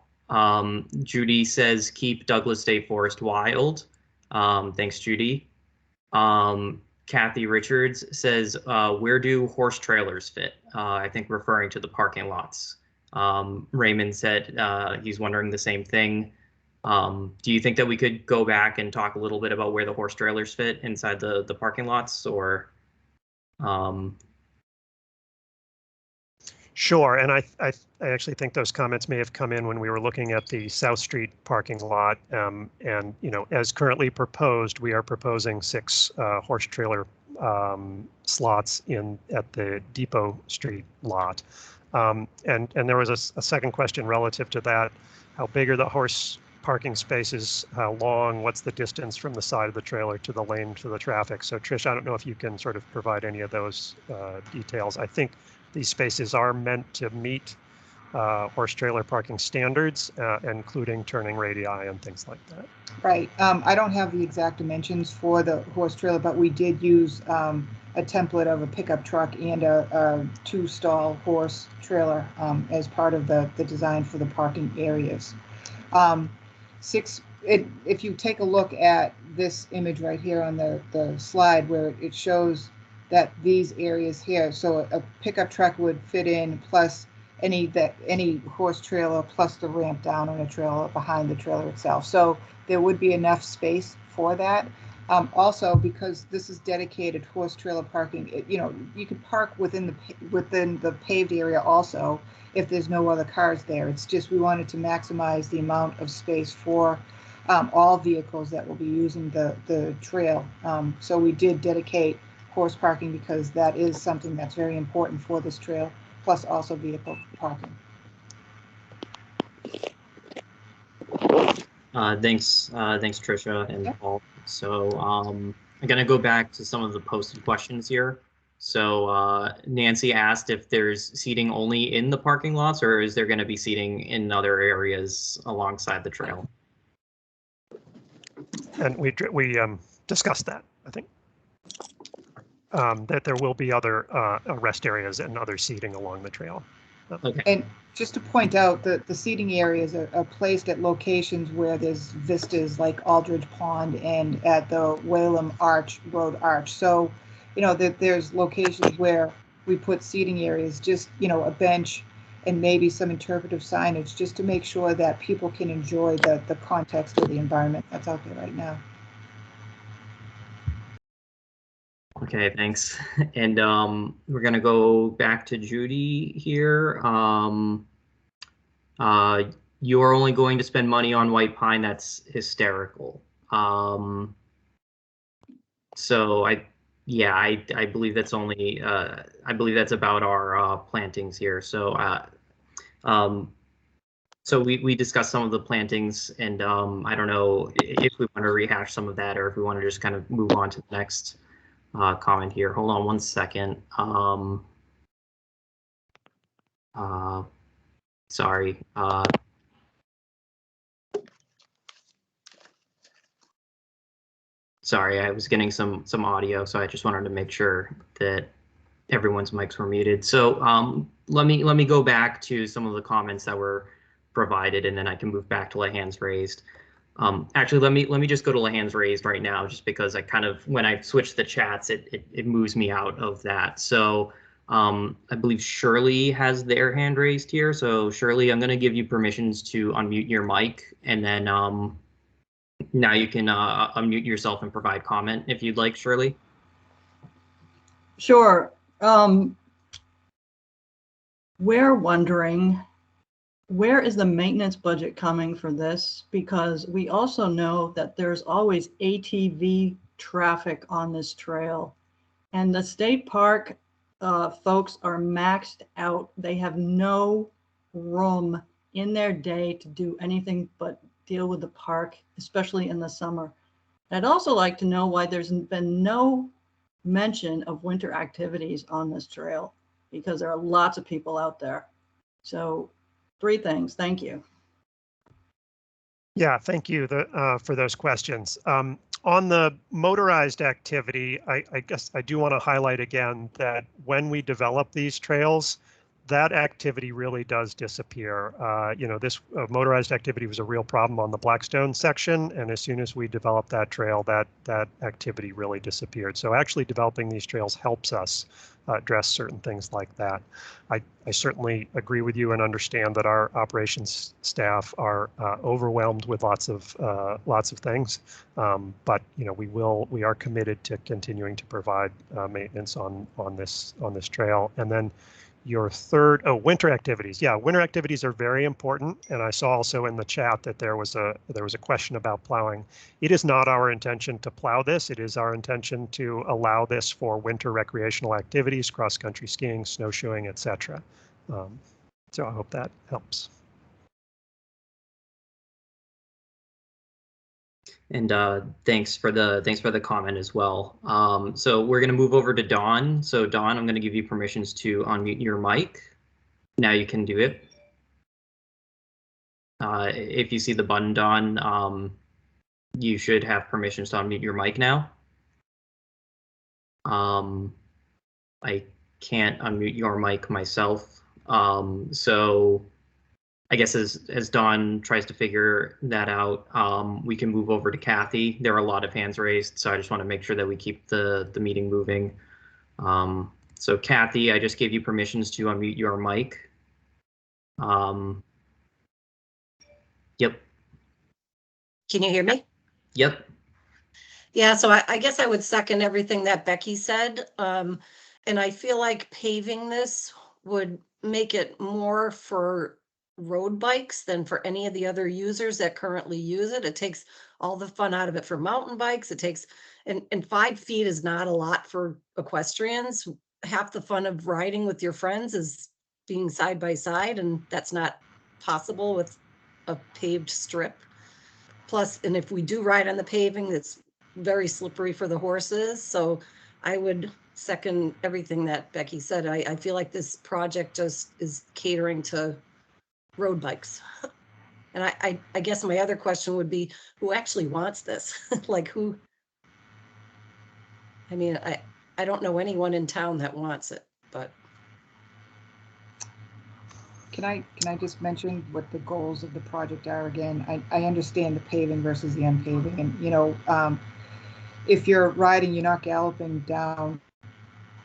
Judy says keep Douglas State Forest wild. Thanks, Judy. Kathy Richards says, where do horse trailers fit? I think referring to the parking lots. Raymond said he's wondering the same thing. Do you think that we could go back and talk a little bit about where the horse trailers fit inside the parking lots, or? Sure, and I actually think those comments may have come in when we were looking at the South Street parking lot. And as currently proposed, we are proposing 6 horse trailer slots at the Depot Street lot. And there was a second question relative to that: how big are the horse parking spaces, how long, what's the distance from the side of the trailer to the lane to the traffic. So Trish, I don't know if you can sort of provide any of those details. I think these spaces are meant to meet horse trailer parking standards, including turning radii and things like that. Right. I don't have the exact dimensions for the horse trailer, but we did use a template of a pickup truck and a two-stall horse trailer as part of the design for the parking areas. If you take a look at this image right here on the slide where it shows that these areas here, so a pickup truck would fit in, plus any horse trailer, plus the ramp down on a trailer behind the trailer itself. So there would be enough space for that. Also, because this is dedicated horse trailer parking, you could park within the paved area also if there's no other cars there. It's just we wanted to maximize the amount of space for all vehicles that will be using the trail. So we did dedicate horse parking because that is something that's very important for this trail, plus also vehicle parking. Thanks, Tricia and Paul. So I'm gonna go back to some of the posted questions here. So Nancy asked if there's seating only in the parking lots, or is there gonna be seating in other areas alongside the trail? And we discussed that, I think, that there will be other rest areas and other seating along the trail. Okay. And just to point out that the seating areas are placed at locations where there's vistas like Aldridge Pond and at the Whalum Road Arch. So, that there's locations where we put seating areas, just, a bench and maybe some interpretive signage just to make sure that people can enjoy the context of the environment that's out there right now. Okay, thanks. And we're gonna go back to Judy here. You're only going to spend money on White Pine. That's hysterical. So I believe that's only I believe that's about our plantings here. So so we discussed some of the plantings, and I don't know if we want to rehash some of that or if we want to just kind of move on to the next comment here. Hold on one second. Sorry. Sorry, I was getting some audio, so I just wanted to make sure that everyone's mics were muted. So let me go back to some of the comments that were provided, and then I can move back to hands raised. Actually, let me just go to hands raised right now, just because I kind of, when I switch the chats, it moves me out of that. So I believe Shirley has their hand raised here. So Shirley, I'm going to give you permissions to unmute your mic, and then now you can unmute yourself and provide comment if you'd like, Shirley. Sure. We're wondering, where is the maintenance budget coming for this? Because we also know that there's always ATV traffic on this trail, and the state park folks are maxed out. They have no room in their day to do anything but deal with the park, especially in the summer. I'd also like to know why there's been no mention of winter activities on this trail, because there are lots of people out there. So 3 things. Thank you. Yeah, thank you for those questions. On the motorized activity, I guess I do want to highlight again that when we develop these trails, that activity really does disappear. This motorized activity was a real problem on the Blackstone section, and as soon as we developed that trail, that activity really disappeared. So actually developing these trails helps us address certain things like that. I certainly agree with you and understand that our operations staff are overwhelmed with lots of things, but we are committed to continuing to provide maintenance on this trail. And then your third, winter activities. Yeah, winter activities are very important. And I saw also in the chat that there was a question about plowing. It is not our intention to plow this. It is our intention to allow this for winter recreational activities, cross-country skiing, snowshoeing, etc. So I hope that helps. And thanks for the comment as well. So we're going to move over to Dawn. So Dawn, I'm going to give you permissions to unmute your mic. Now you can do it. If you see the button, Dawn, you should have permissions to unmute your mic now. I can't unmute your mic myself. So I guess as Dawn tries to figure that out, we can move over to Kathy. There are a lot of hands raised, so I just want to make sure that we keep the meeting moving. So Kathy, I just gave you permissions to unmute your mic. Yep. Can you hear me? Yep. Yeah, so I guess I would second everything that Becky said. And I feel like paving this would make it more for road bikes than for any of the other users that currently use it. It takes all the fun out of it for mountain bikes. It takes, and 5 feet is not a lot for equestrians. Half the fun of riding with your friends is being side by side, and that's not possible with a paved strip. Plus, and if we do ride on the paving, it's very slippery for the horses. So I would second everything that Becky said. I feel like this project just is catering to road bikes. And I guess my other question would be, who actually wants this? Like who? I mean, I don't know anyone in town that wants it, but. Can I just mention what the goals of the project are again? I understand the paving versus the unpaving, and you know, if you're riding, you're not galloping down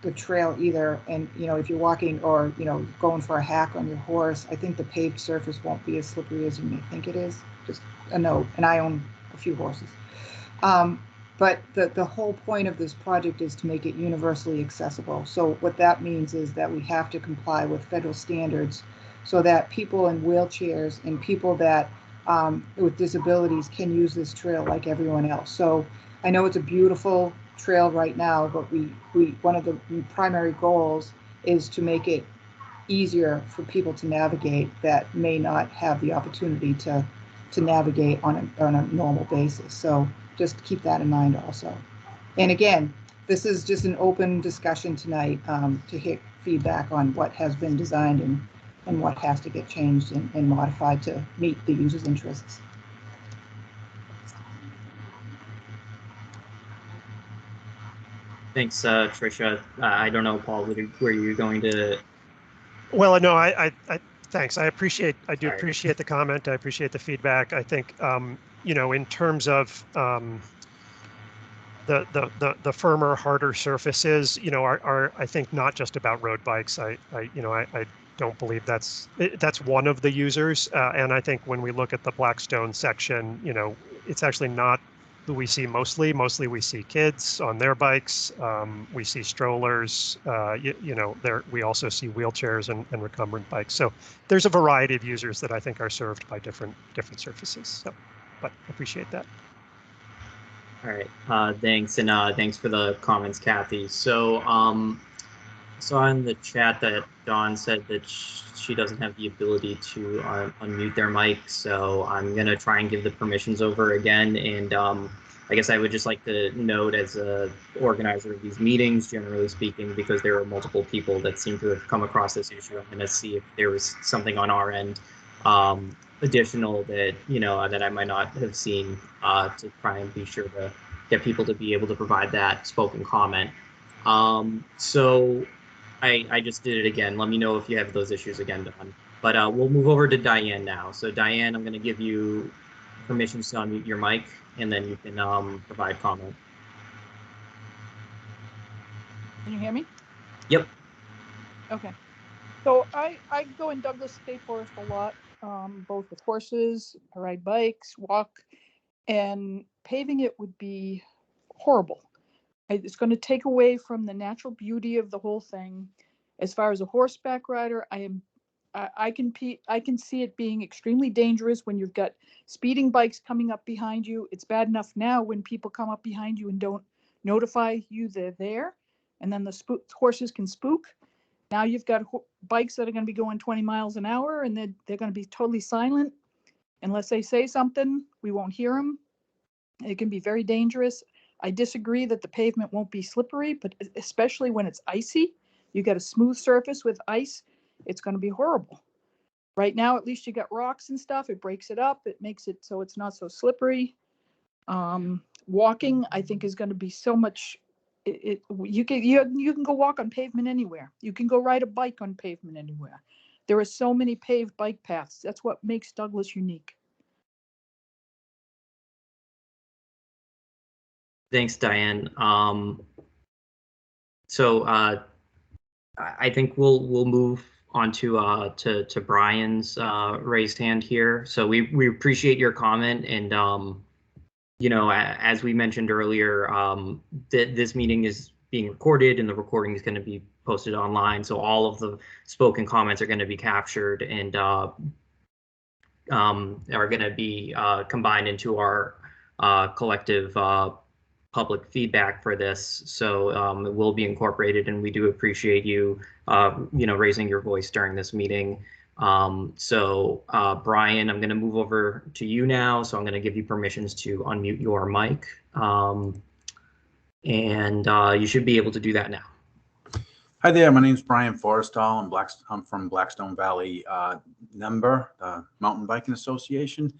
the trail either, and you know, if you're walking or you know going for a hack on your horse, I think the paved surface won't be as slippery as you may think it is. Just a note, and I own a few horses. But the whole point of this project is to make it universally accessible. So what that means is that we have to comply with federal standards so that people in wheelchairs and people that with disabilities can use this trail like everyone else. So I know it's a beautiful trail right now, but we one of the primary goals is to make it easier for people to navigate that may not have the opportunity to navigate on a normal basis. So just keep that in mind also. And again, this is just an open discussion tonight to hear feedback on what has been designed and what has to get changed and modified to meet the user's interests. Thanks, Tricia. I don't know, Paul, were you going to? Well, no, thanks. I do appreciate the comment. I appreciate the feedback. I think, you know, in terms of the firmer, harder surfaces, you know, are I think not just about road bikes. I don't believe that's one of the users. And I think when we look at the Blackstone section, you know, it's actually not who we see mostly. Mostly we see kids on their bikes. We see strollers. You know, we also see wheelchairs and recumbent bikes. So there's a variety of users that I think are served by different surfaces. So, but appreciate that. All right, thanks, and thanks for the comments, Kathy. So saw in the chat that Dawn said that she doesn't have the ability to unmute their mic, so I'm gonna try and give the permissions over again. And I guess I would just like to note, as a organizer of these meetings, generally speaking, because there are multiple people that seem to have come across this issue, I'm gonna see if there was something on our end additional that, you know, that I might not have seen, to try and be sure to get people to be able to provide that spoken comment. So I just did it again. Let me know if you have those issues again, Dawn. But we'll move over to Diane now. So Diane, I'm going to give you permissions to unmute your mic, and then you can provide comment. Can you hear me? Yep. Okay. So I go in Douglas State Forest a lot, both with horses, I ride bikes, walk, and paving it would be horrible. It's going to take away from the natural beauty of the whole thing. As far as a horseback rider, I can see it being extremely dangerous when you've got speeding bikes coming up behind you. It's bad enough now when people come up behind you and don't notify you they're there, and then the horses can spook. Now you've got bikes that are going to be going 20 miles an hour, and they're going to be totally silent. Unless they say something, we won't hear them. It can be very dangerous. I disagree that the pavement won't be slippery, but especially when it's icy, you got a smooth surface with ice, it's going to be horrible. Right now, at least you got rocks and stuff. It breaks it up. It makes it so it's not so slippery. Walking, I think, is going to be so much. You can go walk on pavement anywhere. You can go ride a bike on pavement anywhere. There are so many paved bike paths. That's what makes Douglas unique. Thanks, Diane. So I think we'll move on to Brian's raised hand here. So we appreciate your comment, and you know, as we mentioned earlier, this meeting is being recorded, and the recording is going to be posted online. So all of the spoken comments are going to be captured and are going to be combined into our collective public feedback for this. So it will be incorporated, and we do appreciate you, you know, raising your voice during this meeting. So Brian, I'm going to move over to you now. So I'm going to give you permissions to unmute your mic, and you should be able to do that now. Hi there, my name is Brian Forrestal. I'm from Blackstone Valley member, Mountain Biking Association.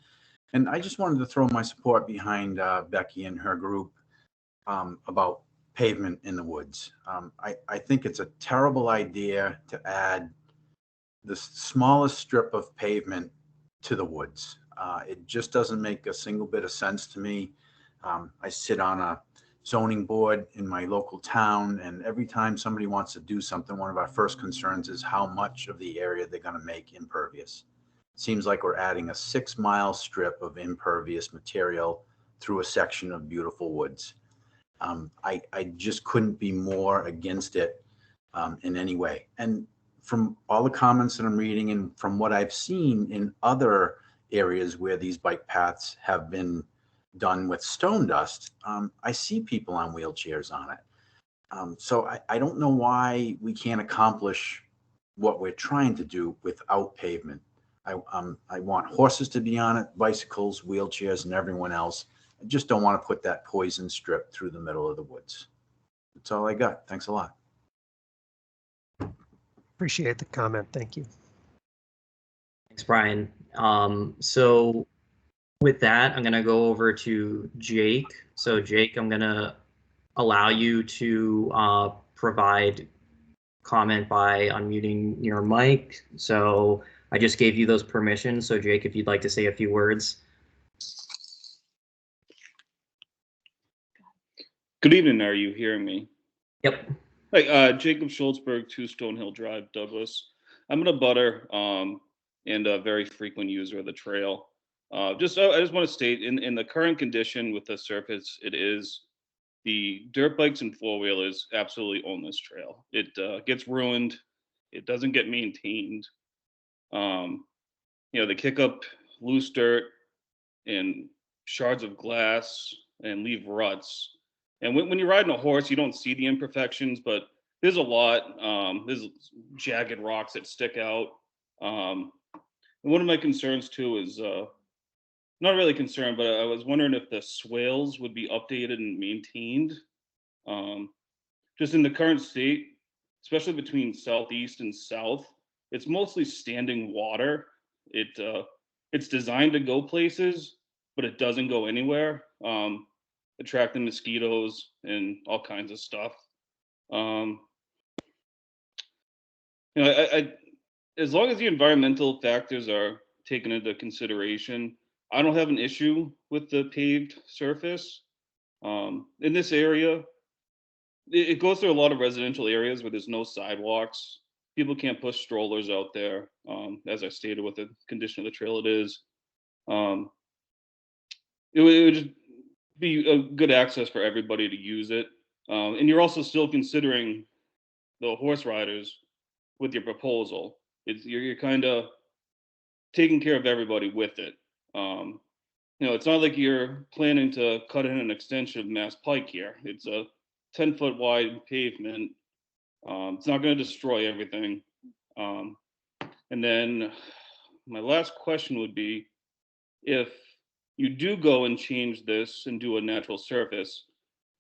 And I just wanted to throw my support behind Becky and her group about pavement in the woods. I think it's a terrible idea to add the smallest strip of pavement to the woods. It just doesn't make a single bit of sense to me. I sit on a zoning board in my local town, and every time somebody wants to do something, one of our first concerns is how much of the area they're going to make impervious. It seems like we're adding a 6-mile strip of impervious material through a section of beautiful woods. I just couldn't be more against it in any way. And from all the comments that I'm reading and from what I've seen in other areas where these bike paths have been done with stone dust, I see people on wheelchairs on it. So I don't know why we can't accomplish what we're trying to do without pavement. I want horses to be on it, bicycles, wheelchairs, and everyone else. I just don't want to put that poison strip through the middle of the woods. That's all I got. Thanks a lot. Appreciate the comment. Thank you. Thanks, Brian. So with that, I'm going to go over to Jake. So Jake, I'm going to allow you to provide comment by unmuting your mic. So I just gave you those permissions. So Jake, if you'd like to say a few words. Good evening. Are you hearing me? Yep. Hi, Jacob Schultzberg, 2 Stonehill Drive, Douglas. I'm an abutter and a very frequent user of the trail. I just want to state, in the current condition with the surface it is, the dirt bikes and 4-wheelers absolutely own this trail. It gets ruined. It doesn't get maintained. You know, they kick up loose dirt and shards of glass and leave ruts. And when you're riding a horse, you don't see the imperfections, but there's a lot. There's jagged rocks that stick out. And one of my concerns too is, not really concerned, but I was wondering if the swales would be updated and maintained. Just in the current state, especially between southeast and south, it's mostly standing water. It's designed to go places, but it doesn't go anywhere. Attracting mosquitoes and all kinds of stuff. You know, as long as the environmental factors are taken into consideration, I don't have an issue with the paved surface. In this area, it goes through a lot of residential areas where there's no sidewalks. People can't push strollers out there, as I stated, with the condition of the trail it is. It would just be a good access for everybody to use it. And you're also still considering the horse riders with your proposal. You're kind of taking care of everybody with it. You know, it's not like you're planning to cut in an extension of Mass Pike here. It's a 10-foot wide pavement. It's not going to destroy everything. And then my last question would be, if you do go and change this and do a natural surface,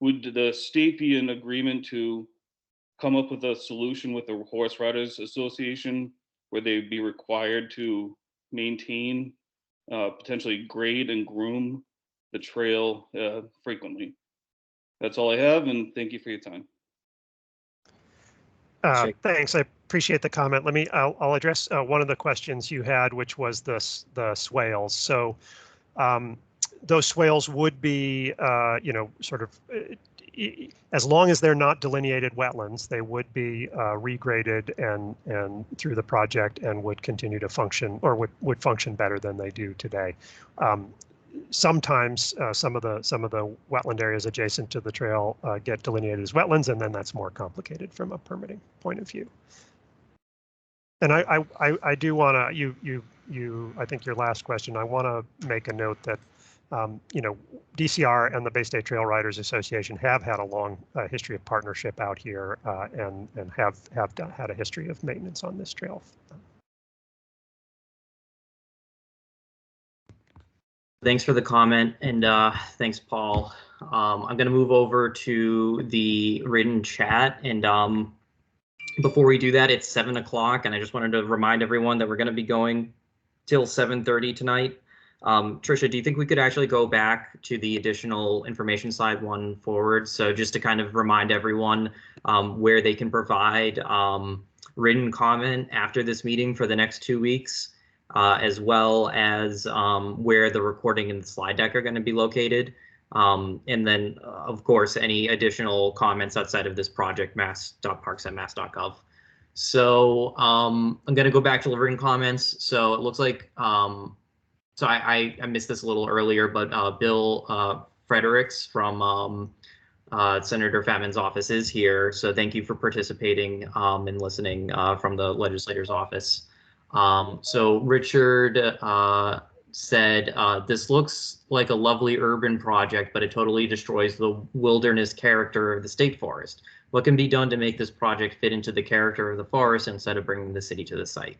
would the state be in agreement to come up with a solution with the Horse Riders Association where they'd be required to maintain, potentially grade and groom the trail frequently? That's all I have, and thank you for your time. Thanks. I appreciate the comment. I'll address one of the questions you had, which was the swales. So those swales would be, sort of, as long as they're not delineated wetlands, they would be regraded and through the project and would continue to function, or would function better than they do today. Sometimes some of the wetland areas adjacent to the trail get delineated as wetlands, and then that's more complicated from a permitting point of view. And I do want to, I think your last question, I want to make a note that DCR and the Bay State Trail Riders Association have had a long history of partnership out here, and have had a history of maintenance on this trail. Thanks for the comment, and thanks, Paul. I'm going to move over to the written chat, and before we do that, it's 7 o'clock, and I just wanted to remind everyone that we're going to be going till 7:30 tonight. Tricia, do you think we could actually go back to the additional information slide one forward? So just to kind of remind everyone where they can provide written comment after this meeting for the next 2 weeks. As well as where the recording and the slide deck are going to be located. And then, of course, any additional comments outside of this project, mass.parks@mass.gov. So I'm going to go back to the written comments. So it looks like, so I missed this a little earlier, but Bill Fredericks from Senator Fatman's office is here. So thank you for participating and listening from the legislator's office. So Richard said, this looks like a lovely urban project, but it totally destroys the wilderness character of the state forest. What can be done to make this project fit into the character of the forest instead of bringing the city to the site?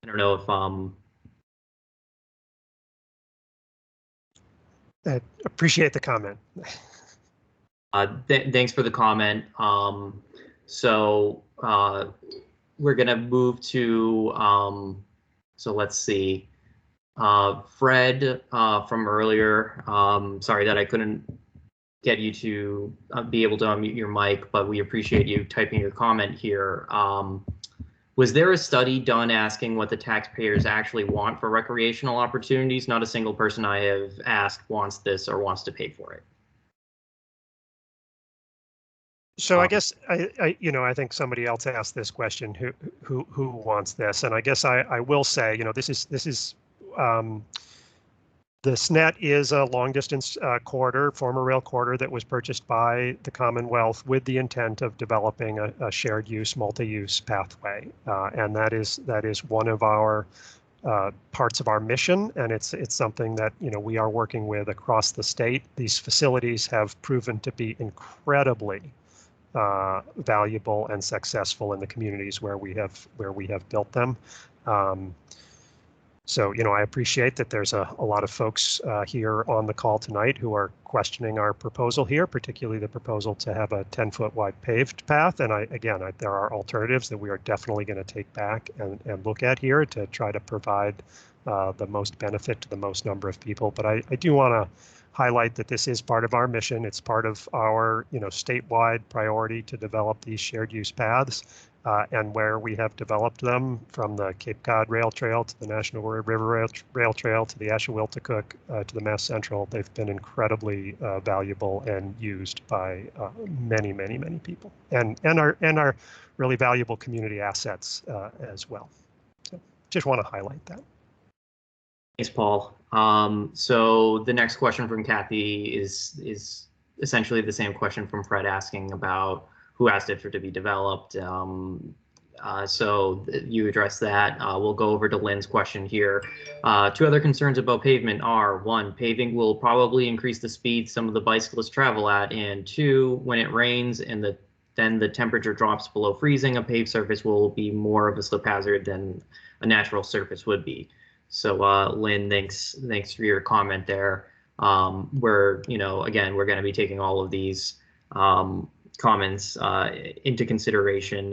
I don't know if I appreciate the comment. Thanks for the comment. So we're gonna move to, so let's see, Fred from earlier. Sorry that I couldn't get you to be able to unmute your mic, but we appreciate you typing your comment here. Was there a study done asking what the taxpayers actually want for recreational opportunities? Not a single person I have asked wants this or wants to pay for it. So I guess I think somebody else asked this question, who wants this, and I guess I will say, this is the SNETT is a long distance corridor, former rail corridor that was purchased by the Commonwealth with the intent of developing a shared use, multi-use pathway, and that is one of our parts of our mission, and it's something that we are working with across the state. These facilities have proven to be incredibly valuable and successful in the communities where we have built them. So I appreciate that there's a lot of folks here on the call tonight who are questioning our proposal here, particularly the proposal to have a 10-foot wide paved path. And there are alternatives that we are definitely going to take back and look at here to try to provide the most benefit to the most number of people. But I do want to highlight that this is part of our mission. It's part of our statewide priority to develop these shared use paths, and where we have developed them, from the Cape Cod Rail Trail to the National River Rail Trail to the Ashewiltacook to the Mass Central, they've been incredibly valuable and used by many people, and are really valuable community assets as well. So just want to highlight that. Thanks, Paul. So the next question from Kathy is essentially the same question from Fred, asking about who asked it for to be developed. So you addressed that. We'll go over to Lynn's question here. Two other concerns about pavement are: one, paving will probably increase the speed some of the bicyclists travel at, and two, when it rains and then the temperature drops below freezing, a paved surface will be more of a slip hazard than a natural surface would be. So Lynn, thanks for your comment there. We're, again, we're going to be taking all of these comments into consideration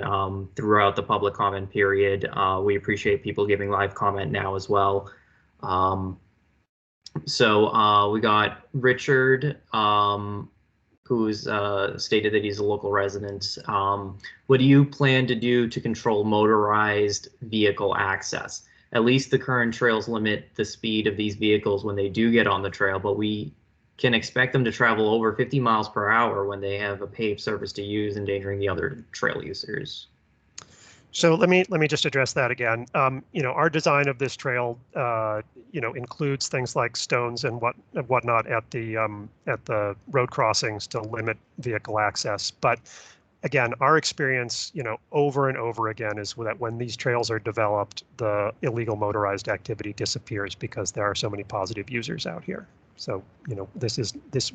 throughout the public comment period. We appreciate people giving live comment now as well. So we got Richard, who's stated that he's a local resident. What do you plan to do to control motorized vehicle access? At least the current trails limit the speed of these vehicles when they do get on the trail, but we can expect them to travel over 50 miles per hour when they have a paved surface to use, endangering the other trail users. So let me just address that again. Our design of this trail, includes things like stones and whatnot at the road crossings to limit vehicle access. But again, our experience, over and over again, is that when these trails are developed, the illegal motorized activity disappears because there are so many positive users out here. So,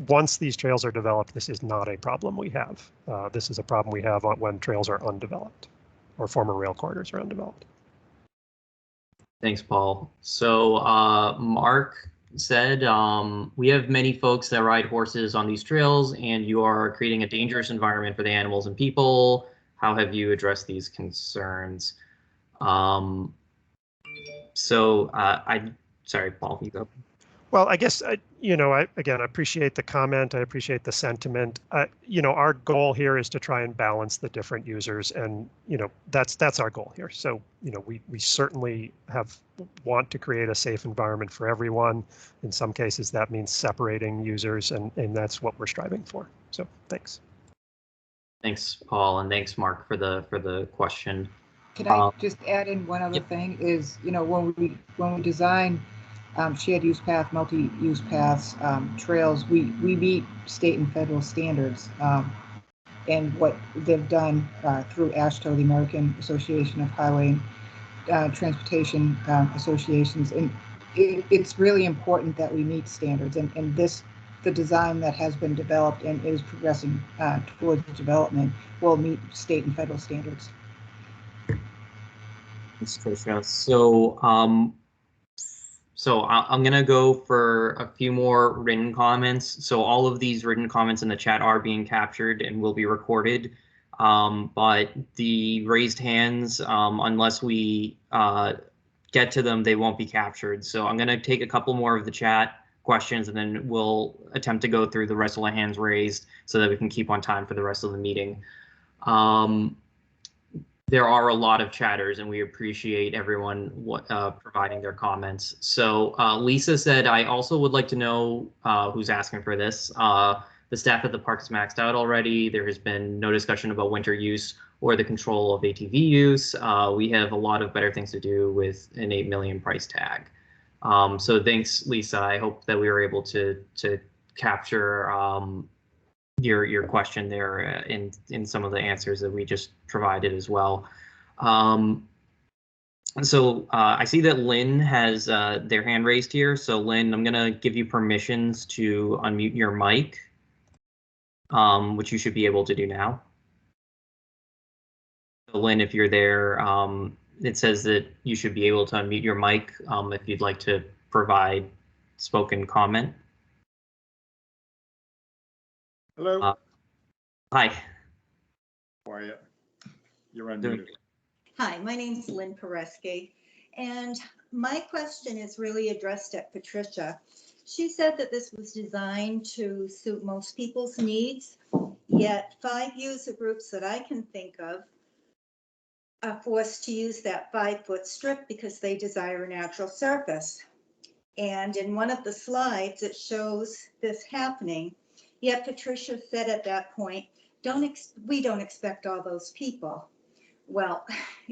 once these trails are developed, this is not a problem we have. This is a problem we have when trails are undeveloped, or former rail corridors are undeveloped. Thanks, Paul. So Mark said, we have many folks that ride horses on these trails, and you are creating a dangerous environment for the animals and people. How have you addressed these concerns? Sorry, Paul, you go. Well, I guess, I appreciate the comment. I appreciate the sentiment. Our goal here is to try and balance the different users, and, that's our goal here. So, we certainly want to create a safe environment for everyone. In some cases, that means separating users, and that's what we're striving for. So, thanks. Thanks, Paul, and thanks, Mark, for the question. Can I just add in one other thing? Is, when we design shared use path, multi-use paths, trails, we meet state and federal standards. And what they've done through AASHTO, the American Association of Highway Transportation Associations, and it's really important that we meet standards. And the design that has been developed and is progressing towards development will meet state and federal standards. Thanks, Tricia. So I'm going to go for a few more written comments. So all of these written comments in the chat are being captured and will be recorded. But the raised hands, unless we get to them, they won't be captured. So I'm going to take a couple more of the chat questions, and then we'll attempt to go through the rest of the hands raised so that we can keep on time for the rest of the meeting. There are a lot of chatters, and we appreciate everyone providing their comments. So Lisa said, I also would like to know who's asking for this. The staff at the park is maxed out already. There has been no discussion about winter use or the control of ATV use. We have a lot of better things to do with an 8 million price tag. So thanks, Lisa. I hope that we were able to capture your question there in some of the answers that we just provided as well. So I see that Lynn has their hand raised here. So Lynn, I'm gonna give you permissions to unmute your mic, which you should be able to do now. So Lynn, if you're there, it says that you should be able to unmute your mic if you'd like to provide spoken comment. Hello. Hi. How are you? You're unmuted. Hi, my name's Lynn Pereski, and my question is really addressed at Patricia. She said that this was designed to suit most people's needs, yet 5 user groups that I can think of are forced to use that 5-foot strip because they desire a natural surface. And in one of the slides, it shows this happening. Yet Patricia said at that point, we don't expect all those people. Well,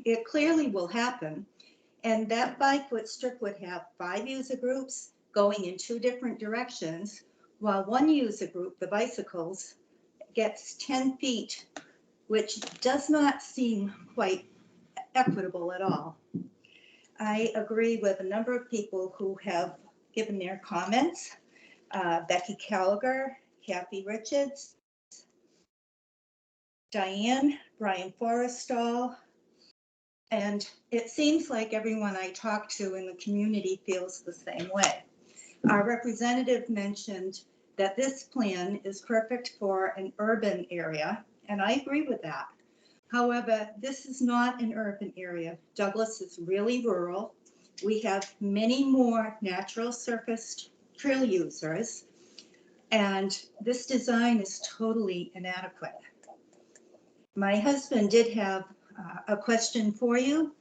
it clearly will happen. And that 5-foot strip would have 5 user groups going in 2 different directions, while 1 user group, the bicycles, gets 10 feet, which does not seem quite equitable at all. I agree with a number of people who have given their comments. Becky Gallagher, Kathy Richards, Diane, Brian Forrestal, And it seems like everyone I talk to in the community feels the same way. Our representative mentioned that this plan is perfect for an urban area, and I agree with that. However, this is not an urban area. Douglas is really rural. We have many more natural surface trail users, and this design is totally inadequate. My husband did have a question for you.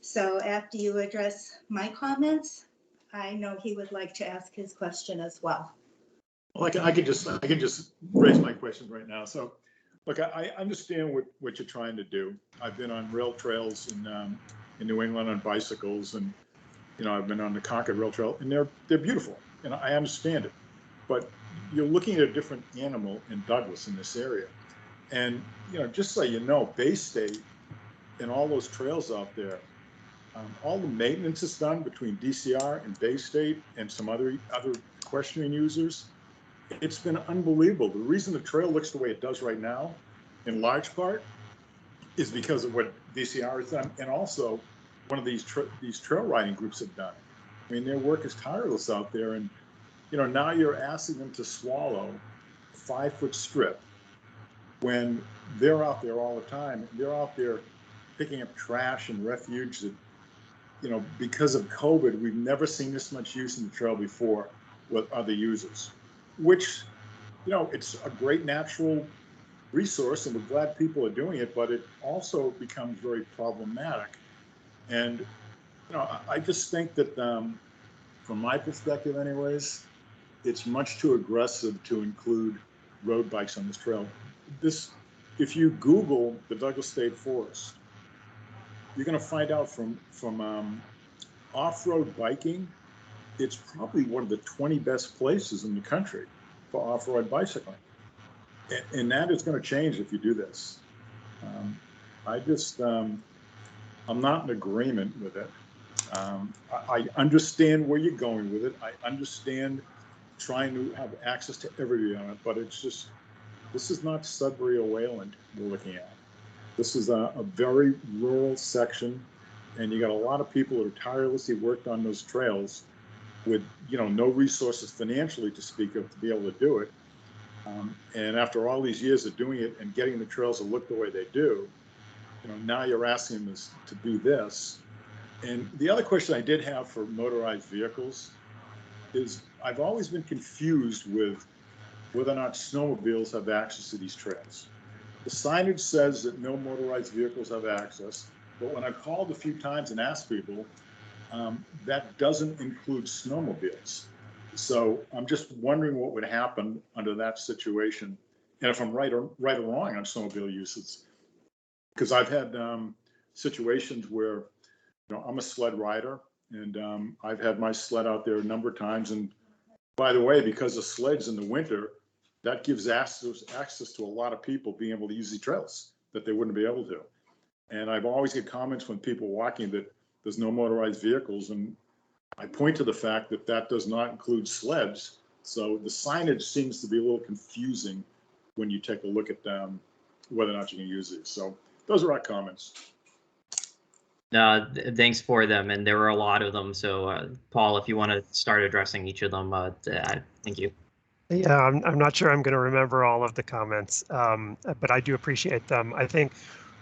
So after you address my comments, I know he would like to ask his question as well. Well, I can just raise my question right now. So, look, I understand what you're trying to do. I've been on rail trails in New England on bicycles, and I've been on the Concord Rail Trail, and they're beautiful, and I understand it. But you're looking at a different animal in Douglas in this area, and just so you know, Bay State and all those trails out there, all the maintenance is done between DCR and Bay State and some other equestrian users. It's been unbelievable. The reason the trail looks the way it does right now, in large part, is because of what DCR has done, and also one of these trail riding groups have done. I mean, their work is tireless out there, and now you're asking them to swallow a 5-foot strip when they're out there all the time. They're out there picking up trash and refuge that, because of COVID, we've never seen this much use in the trail before with other users, which, it's a great natural resource, and we're glad people are doing it, but it also becomes very problematic. And, I just think that, from my perspective anyways, it's much too aggressive to include road bikes on this trail. If you Google the Douglas State Forest, you're going to find out from off-road biking, it's probably one of the 20 best places in the country for off-road bicycling. And that is going to change if you do this. I'm not in agreement with it. I understand where you're going with it. I understand trying to have access to everybody on it, but this is not Sudbury or Wayland we're looking at. This is a very rural section, and you got a lot of people that are tirelessly worked on those trails with no resources financially to speak of to be able to do it. And after all these years of doing it and getting the trails to look the way they do, now you're asking them to do this. And the other question I did have for motorized vehicles is I've always been confused with whether or not snowmobiles have access to these trails. The signage says that no motorized vehicles have access, but when I've called a few times and asked people, that doesn't include snowmobiles. So I'm just wondering what would happen under that situation, and if I'm right or wrong on snowmobile uses, because I've had situations where I'm a sled rider, and I've had my sled out there a number of times. And by the way, because of sleds in the winter, that gives access to a lot of people being able to use the trails that they wouldn't be able to. And I've always get comments when people walking that there's no motorized vehicles, and I point to the fact that that does not include sleds. So the signage seems to be a little confusing when you take a look at whether or not you can use these. So those are our comments. Thanks for them, and there were a lot of them. So Paul, if you want to start addressing each of them, thank you. Yeah, I'm not sure I'm going to remember all of the comments, but I do appreciate them. I think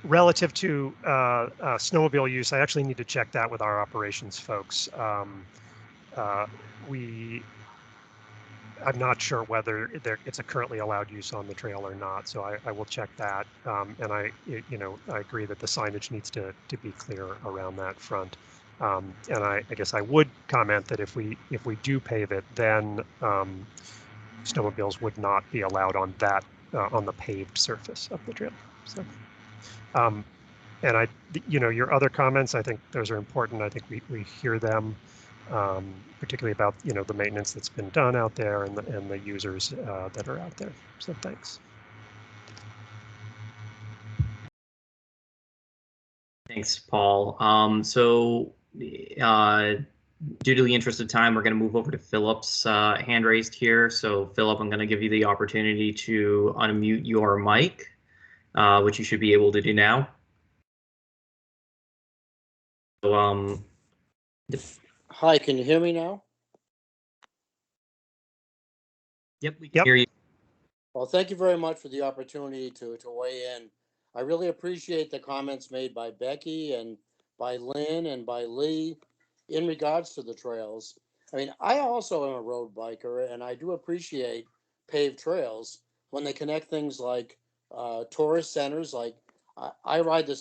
relative to snowmobile use, I actually need to check that with our operations folks. I'm not sure whether it's a currently allowed use on the trail or not, so I will check that. And I agree that the signage needs to be clear around that front. And I guess I would comment that if we do pave it, then snowmobiles would not be allowed on that on the paved surface of the trail. So, and your other comments, I think those are important. I think we hear them, particularly about the maintenance that's been done out there and the users that are out there. So thanks. Thanks, Paul. So due to the interest of time, we're going to move over to Philip's hand raised here. So Philip, I'm going to give you the opportunity to unmute your mic, which you should be able to do now. Hi, can you hear me now? Yep, we can hear you. Well, thank you very much for the opportunity to weigh in. I really appreciate the comments made by Becky and by Lynn and by Lee in regards to the trails. I mean, I also am a road biker, and I do appreciate paved trails when they connect things like tourist centers. Like I ride the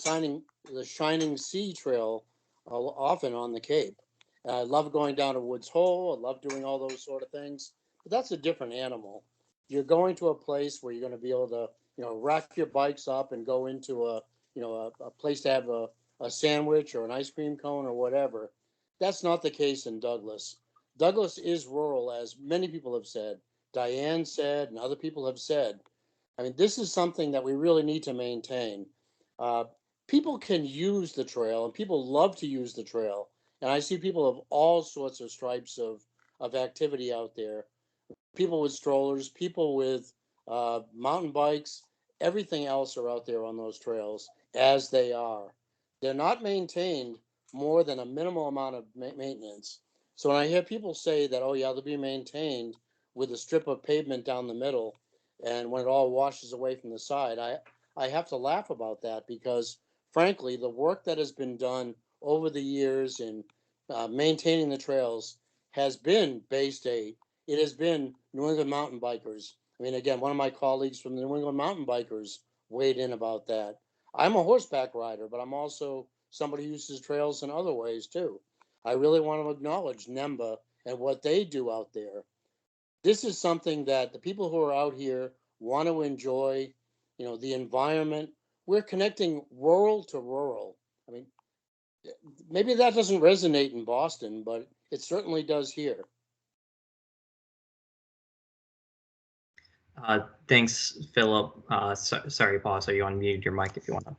Shining Sea Trail often on the Cape. I love going down to Woods Hole. I love doing all those sort of things, but that's a different animal. You're going to a place where you're going to be able to, rack your bikes up and go into a place to have a sandwich or an ice cream cone or whatever. That's not the case in Douglas. Douglas is rural, as many people have said. Diane said, and other people have said. I mean, this is something that we really need to maintain. People can use the trail, and people love to use the trail. And I see people of all sorts of stripes of activity out there. People with strollers, people with mountain bikes, everything else are out there on those trails as they are. They're not maintained more than a minimal amount of maintenance. So when I hear people say that, oh yeah, they'll be maintained with a strip of pavement down the middle, and when it all washes away from the side, I have to laugh about that, because frankly, the work that has been done over the years in maintaining the trails has been Bay State. It has been New England mountain bikers. I mean, again, one of my colleagues from the New England mountain bikers weighed in about that. I'm a horseback rider, but I'm also somebody who uses trails in other ways too. I really want to acknowledge NEMBA and what they do out there. This is something that the people who are out here want to enjoy, the environment. We're connecting rural to rural. I mean, maybe that doesn't resonate in Boston, but it certainly does here. Thanks, Philip. Sorry, Paul, so you unmuted your mic if you want to.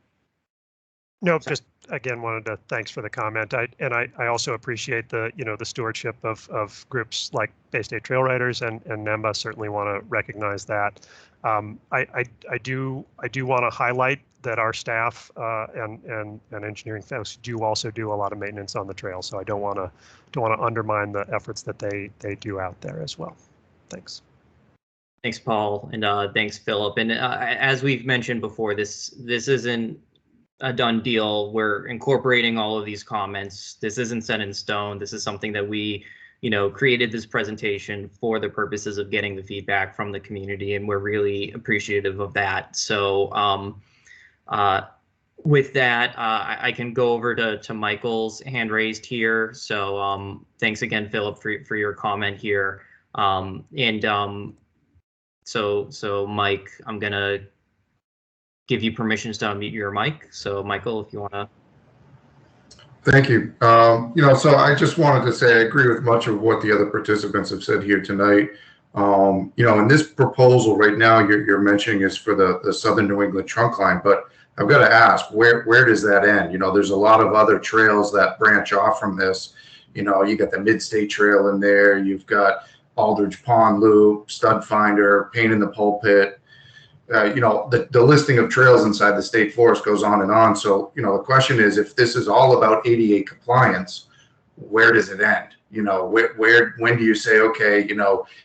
No, just again wanted to thanks for the comment. I also appreciate the the stewardship of groups like Bay State Trail Riders and NEMBA. Certainly want to recognize that. I do want to highlight that our staff and engineering folks do also do a lot of maintenance on the trail. So I don't want to undermine the efforts that they do out there as well. Thanks. Thanks, Paul, and thanks, Philip. And as we've mentioned before, this isn't a done deal. We're incorporating all of these comments. This isn't set in stone. This is something that we, created this presentation for the purposes of getting the feedback from the community, and we're really appreciative of that. So with that, I can go over to Michael's hand raised here. So thanks again, Philip, for your comment here. So Mike, I'm gonna give you permissions to unmute your mic. So Michael, if you want to. Thank you. So I just wanted to say I agree with much of what the other participants have said here tonight. In this proposal right now you're mentioning is for the Southern New England Trunkline, but I've got to ask, where does that end? There's a lot of other trails that branch off from this. You got the Mid-State Trail in there. You've got Aldridge Pond Loop, Stud Finder, Pain in the Pulpit. The listing of trails inside the state forest goes on and on. So, the question is, if this is all about ADA compliance, where does it end? When do you say, okay,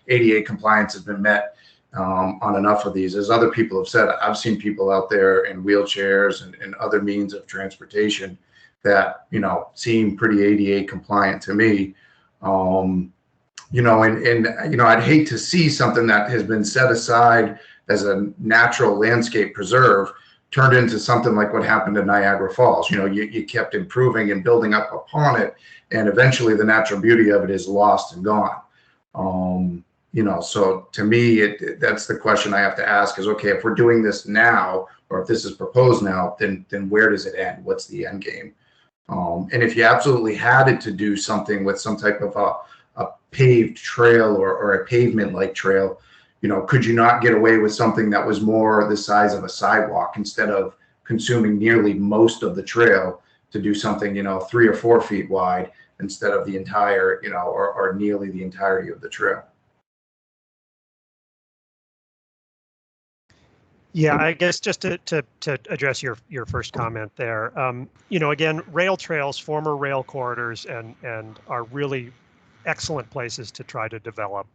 ADA compliance has been met on enough of these? As other people have said, I've seen people out there in wheelchairs and other means of transportation that, seem pretty ADA compliant to me. I'd hate to see something that has been set aside as a natural landscape preserve turned into something like what happened in Niagara Falls. You kept improving and building up upon it, and eventually the natural beauty of it is lost and gone. So to me, that's the question I have to ask is, okay, if we're doing this now, or if this is proposed now, then where does it end? What's the end game? And if you absolutely had it to do something with some type of a paved trail or a pavement-like trail, could you not get away with something that was more the size of a sidewalk instead of consuming nearly most of the trail to do something, 3 or 4 feet wide instead of the entire, or nearly the entirety of the trail? Yeah, I guess just to address your first comment there, again, rail trails, former rail corridors, and are really excellent places to try to develop,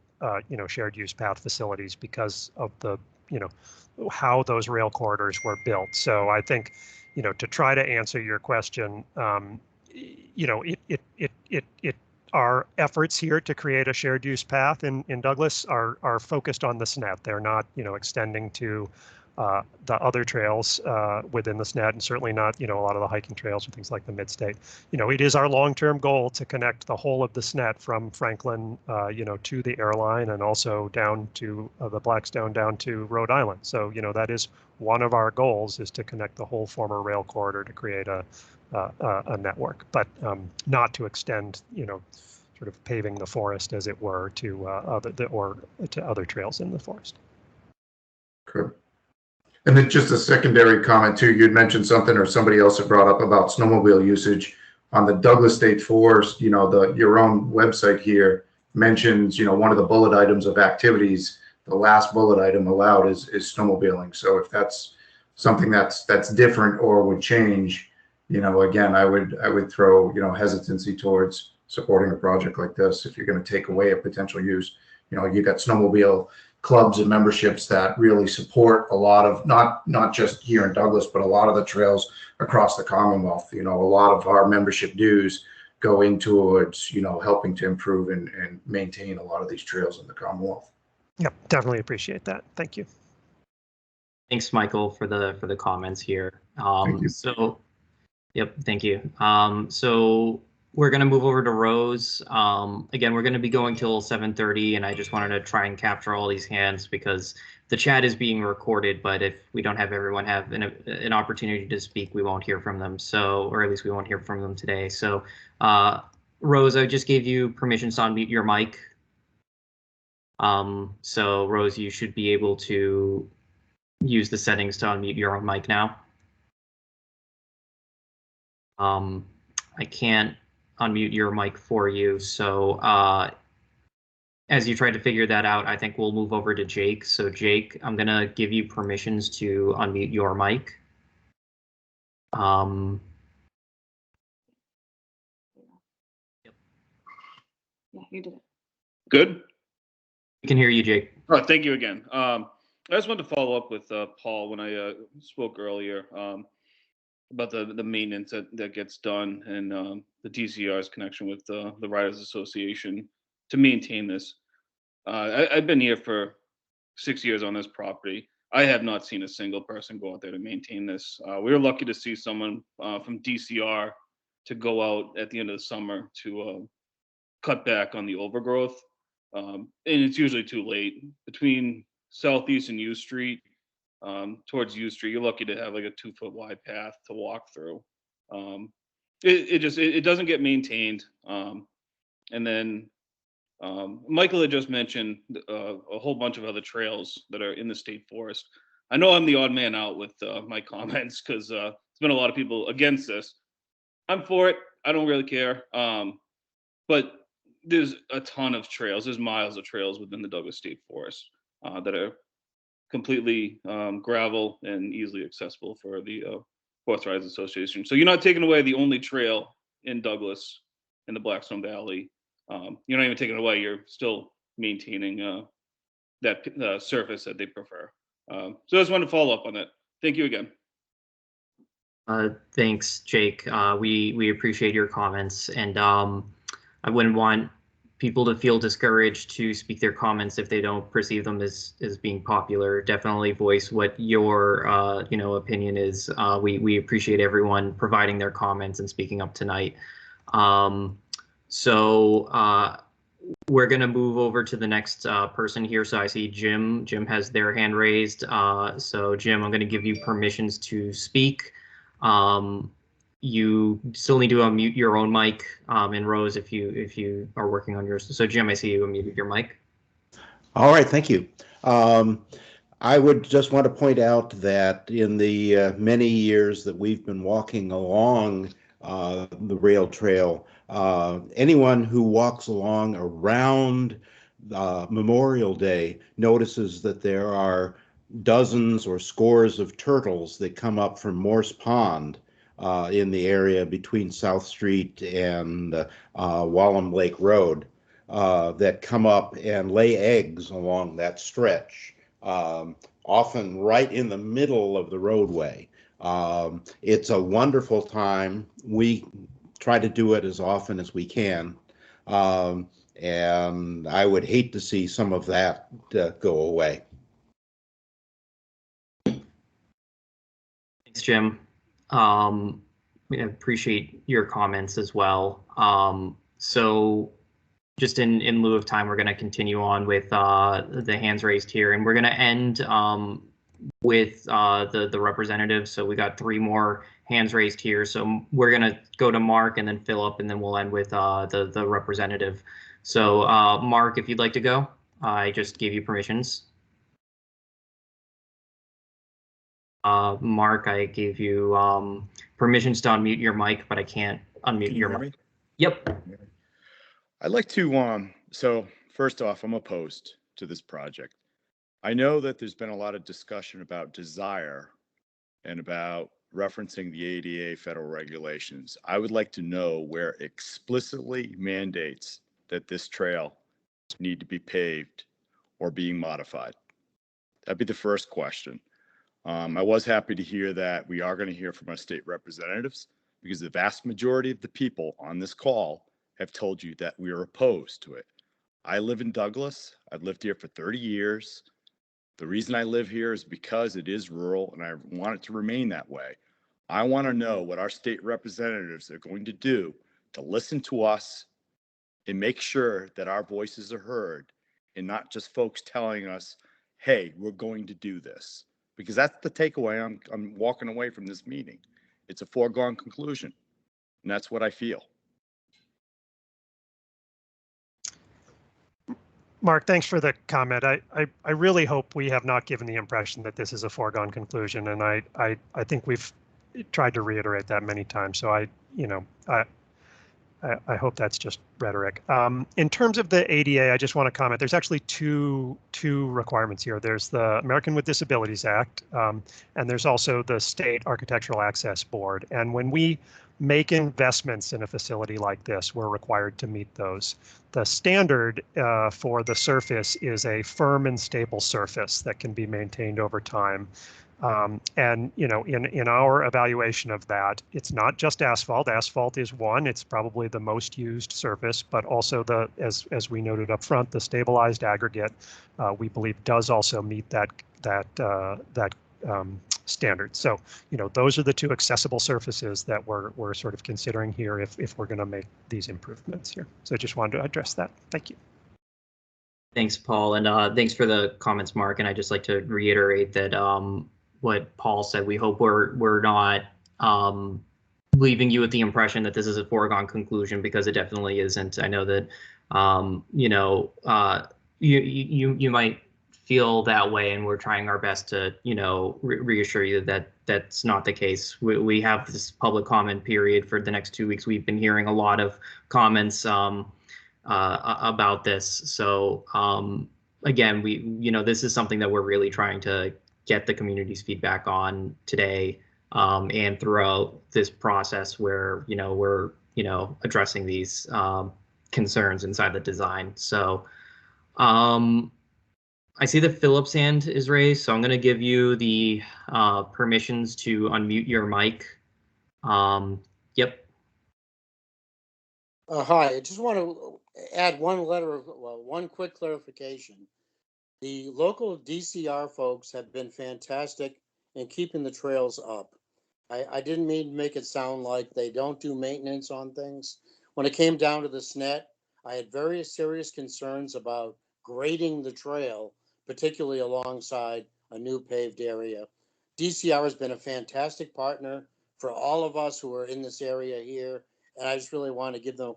shared use path facilities because of the, how those rail corridors were built. So I think, to try to answer your question, our efforts here to create a shared use path in Douglas are focused on the SNETT. They're not, extending to the other trails within the SNETT, and certainly not, a lot of the hiking trails or things like the Mid-State. It is our long-term goal to connect the whole of the SNETT from Franklin, to the airline, and also down to the Blackstone down to Rhode Island. So, that is one of our goals, is to connect the whole former rail corridor to create a network, but not to extend, sort of paving the forest, as it were, to other trails in the forest. Good. And then just a secondary comment too, you'd mentioned something, or somebody else had brought up about snowmobile usage on the Douglas State Forest. Your own website here mentions, one of the bullet items of activities, the last bullet item allowed is snowmobiling. So if that's something that's different or would change, again, I would throw, hesitancy towards supporting a project like this. If you're going to take away a potential use, you got snowmobile clubs and memberships that really support a lot of, not just here in Douglas, but a lot of the trails across the Commonwealth. A lot of our membership dues go into towards, helping to improve and maintain a lot of these trails in the Commonwealth. Yep, definitely appreciate that. Thank you. Thanks, Michael, for the comments here. Thank you. So, yep, thank you. So we're going to move over to Rose. Again, we're going to be going till 7:30, and I just wanted to try and capture all these hands because the chat is being recorded, but if we don't have everyone have an opportunity to speak, we won't hear from them. So, or at least we won't hear from them today. So, Rose, I just gave you permissions to unmute your mic. So Rose, you should be able to use the settings to unmute your own mic now. I can't unmute your mic for you, so as you try to figure that out, I think we'll move over to Jake. So Jake, I'm gonna give you permissions to unmute your mic. Yeah, you did it. Good. We can hear you, Jake. Oh, thank you again. I just wanted to follow up with Paul when I spoke earlier about the maintenance that gets done and the DCR's connection with the Riders Association to maintain this. I've been here for 6 years on this property. I have not seen a single person go out there to maintain this. We were lucky to see someone from DCR to go out at the end of the summer to cut back on the overgrowth. And it's usually too late. Between Southeast and U Street, towards U Street, you're lucky to have like a 2-foot wide path to walk through. It doesn't get maintained. And then Michael had just mentioned a whole bunch of other trails that are in the state forest. I know I'm the odd man out with my comments because there's been a lot of people against this. I'm for it. I don't really care. But there's a ton of trails. There's miles of trails within the Douglas State Forest that are completely gravel and easily accessible for the Horse Riders Association. So you're not taking away the only trail in Douglas in the Blackstone Valley. You're not even taking it away. You're still maintaining that surface that they prefer. So I just wanted to follow up on that. Thank you again. Thanks, Jake. We appreciate your comments, and I wouldn't want people to feel discouraged to speak their comments if they don't perceive them as being popular. Definitely voice what your opinion is. We appreciate everyone providing their comments and speaking up tonight. So we're going to move over to the next person here. So I see Jim. Jim has their hand raised. So Jim, I'm going to give you permissions to speak. You still need to unmute your own mic, and Rose, if you are working on yours. So Jim, I see you unmuted your mic. All right, thank you. I would just want to point out that in the many years that we've been walking along the rail trail, anyone who walks along around Memorial Day notices that there are dozens or scores of turtles that come up from Morse Pond in the area between South Street and Wallem Lake Road that come up and lay eggs along that stretch, often right in the middle of the roadway. It's a wonderful time. We try to do it as often as we can. And I would hate to see some of that go away. Thanks, Jim. I appreciate your comments as well. So just in lieu of time, we're going to continue on with the hands raised here, and we're going to end with the representatives. So we got 3 more hands raised here. So we're going to go to Mark and then Philip, and then we'll end with the representative. So Mark, if you'd like to go, I just gave you permissions. Mark, I gave you permissions to unmute your mic, but I can't unmute your mic. Yep. I'd like to, so first off, I'm opposed to this project. I know that there's been a lot of discussion about desire and about referencing the ADA federal regulations. I would like to know where explicitly mandates that this trail need to be paved or being modified. That'd be the first question. I was happy to hear that we are going to hear from our state representatives, because the vast majority of the people on this call have told you that we are opposed to it. I live in Douglas. I've lived here for 30 years. The reason I live here is because it is rural and I want it to remain that way. I want to know what our state representatives are going to do to listen to us and make sure that our voices are heard, and not just folks telling us, hey, we're going to do this. Because that's the takeaway I'm walking away from this meeting. It's a foregone conclusion, and that's what I feel. Mark, thanks for the comment. I really hope we have not given the impression that this is a foregone conclusion, and I think we've tried to reiterate that many times. So I hope that's just rhetoric. In terms of the ADA, I just want to comment. There's actually two requirements here. There's the American with Disabilities Act, and there's also the State Architectural Access Board. And when we make investments in a facility like this, we're required to meet those. The standard for the surface is a firm and stable surface that can be maintained over time. And in our evaluation of that, it's not just asphalt. Asphalt is one. It's probably the most used surface, but also as we noted up front, the stabilized aggregate we believe does also meet that standard. So those are the 2 accessible surfaces that we're sort of considering here if we're going to make these improvements here. So I just wanted to address that. Thank you. Thanks, Paul, and thanks for the comments, Mark. And I just like to reiterate that what Paul said. We hope we're not leaving you with the impression that this is a foregone conclusion, because it definitely isn't. I know that you might feel that way, and we're trying our best to reassure you that that's not the case. We have this public comment period for the next 2 weeks. We've been hearing a lot of comments about this. So again, this is something that we're really trying to get the community's feedback on today and throughout this process where we're addressing these concerns inside the design. So I see that Philip's hand is raised, so I'm going to give you the permissions to unmute your mic. Yep. Hi, I just want to add one quick clarification. The local DCR folks have been fantastic in keeping the trails up. I didn't mean to make it sound like they don't do maintenance on things. When it came down to the SNETT, I had very serious concerns about grading the trail, particularly alongside a new paved area. DCR has been a fantastic partner for all of us who are in this area here, and I just really want to give them a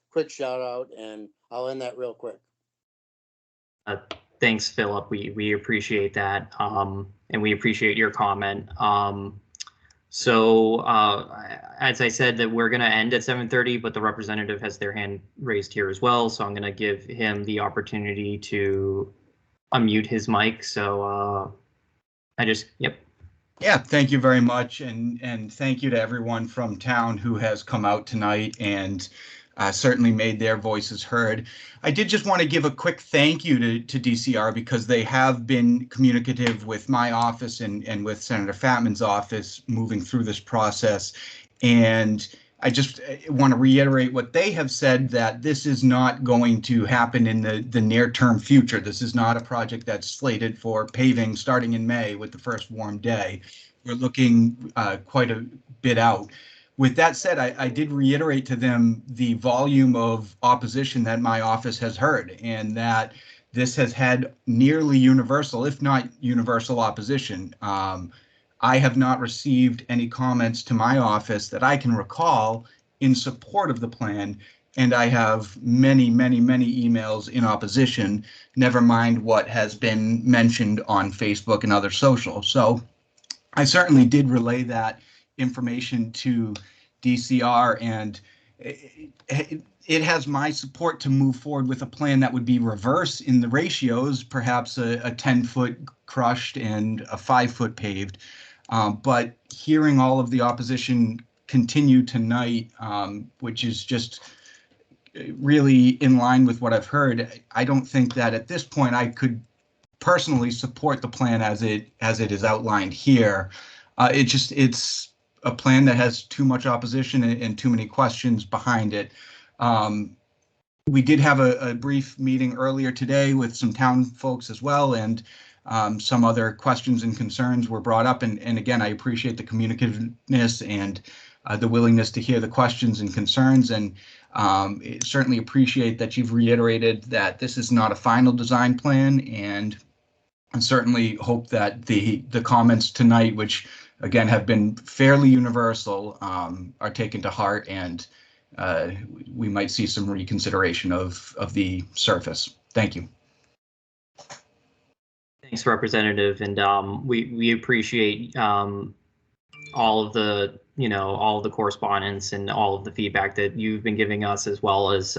quick shout out, and I'll end that real quick. Thanks, Philip. We appreciate that, and we appreciate your comment. So as I said, that we're going to end at 7:30, but the representative has their hand raised here as well, so I'm going to give him the opportunity to unmute his mic. So Yep. Yeah, thank you very much, and thank you to everyone from town who has come out tonight and certainly made their voices heard. I did just want to give a quick thank you to DCR because they have been communicative with my office and with Senator Fatman's office moving through this process. And I just want to reiterate what they have said, that this is not going to happen in the near-term future. This is not a project that's slated for paving starting in May with the first warm day. We're looking quite a bit out. With that said, I did reiterate to them the volume of opposition that my office has heard, and that this has had nearly universal, if not universal, opposition. I have not received any comments to my office that I can recall in support of the plan, and I have many, many, many emails in opposition, never mind what has been mentioned on Facebook and other social. So I certainly did relay that information to DCR, and it has my support to move forward with a plan that would be reverse in the ratios, perhaps a 10-foot crushed and a 5-foot paved. But hearing all of the opposition continue tonight, which is just really in line with what I've heard, I don't think that at this point I could personally support the plan as it is outlined here. It's a plan that has too much opposition and too many questions behind it. We did have a brief meeting earlier today with some town folks as well, and some other questions and concerns were brought up. And again, I appreciate the communicativeness and the willingness to hear the questions and concerns, and certainly appreciate that you've reiterated that this is not a final design plan, and certainly hope that the comments tonight, which again have been fairly universal, are taken to heart, and we might see some reconsideration of the surface. Thank you. Thanks, Representative, and we appreciate all of the all of the correspondence and all of the feedback that you've been giving us, as well as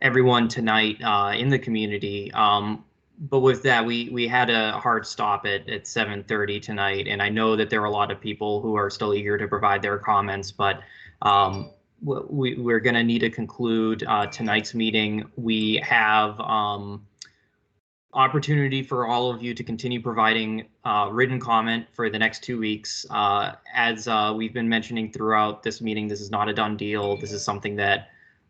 everyone tonight in the community. But with that, we had a hard stop at 7:30 tonight, and I know that there are a lot of people who are still eager to provide their comments, but we're going to need to conclude tonight's meeting. We have opportunity for all of you to continue providing written comment for the next 2 weeks. As we've been mentioning throughout this meeting, this is not a done deal. This is something that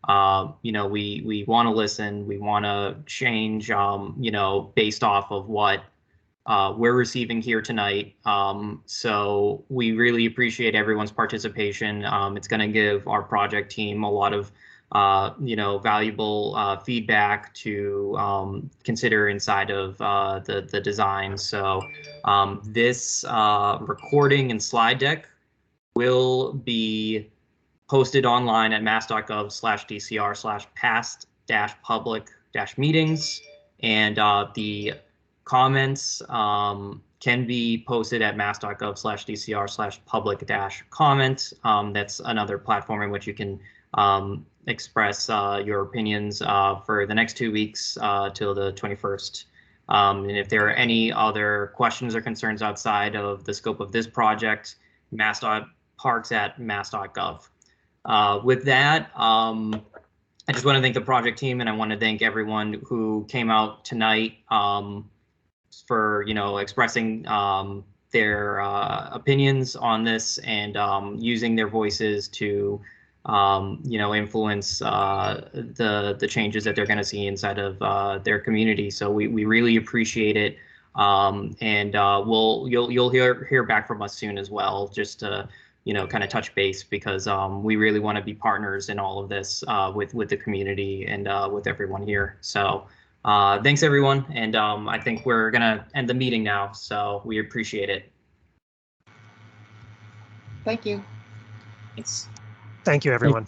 we want to listen, we want to change, based off of what we're receiving here tonight. So we really appreciate everyone's participation. It's going to give our project team a lot of valuable feedback to consider inside of the design. So this recording and slide deck will be posted online at mass.gov/DCR/past-public-meetings, and the comments can be posted at mass.gov/DCR/public-comment. That's another platform in which you can express your opinions for the next 2 weeks till the 21st. And if there are any other questions or concerns outside of the scope of this project, mass.parks@mass.gov. With that, I just want to thank the project team, and I want to thank everyone who came out tonight for expressing their opinions on this, and using their voices to influence the changes that they're going to see inside of their community. So we really appreciate it, and you'll hear back from us soon as well, just to kind of touch base, because we really want to be partners in all of this with the community and with everyone here. So thanks everyone, and I think we're gonna end the meeting now, so we appreciate it. Thank you. Thanks. Thank you, everyone.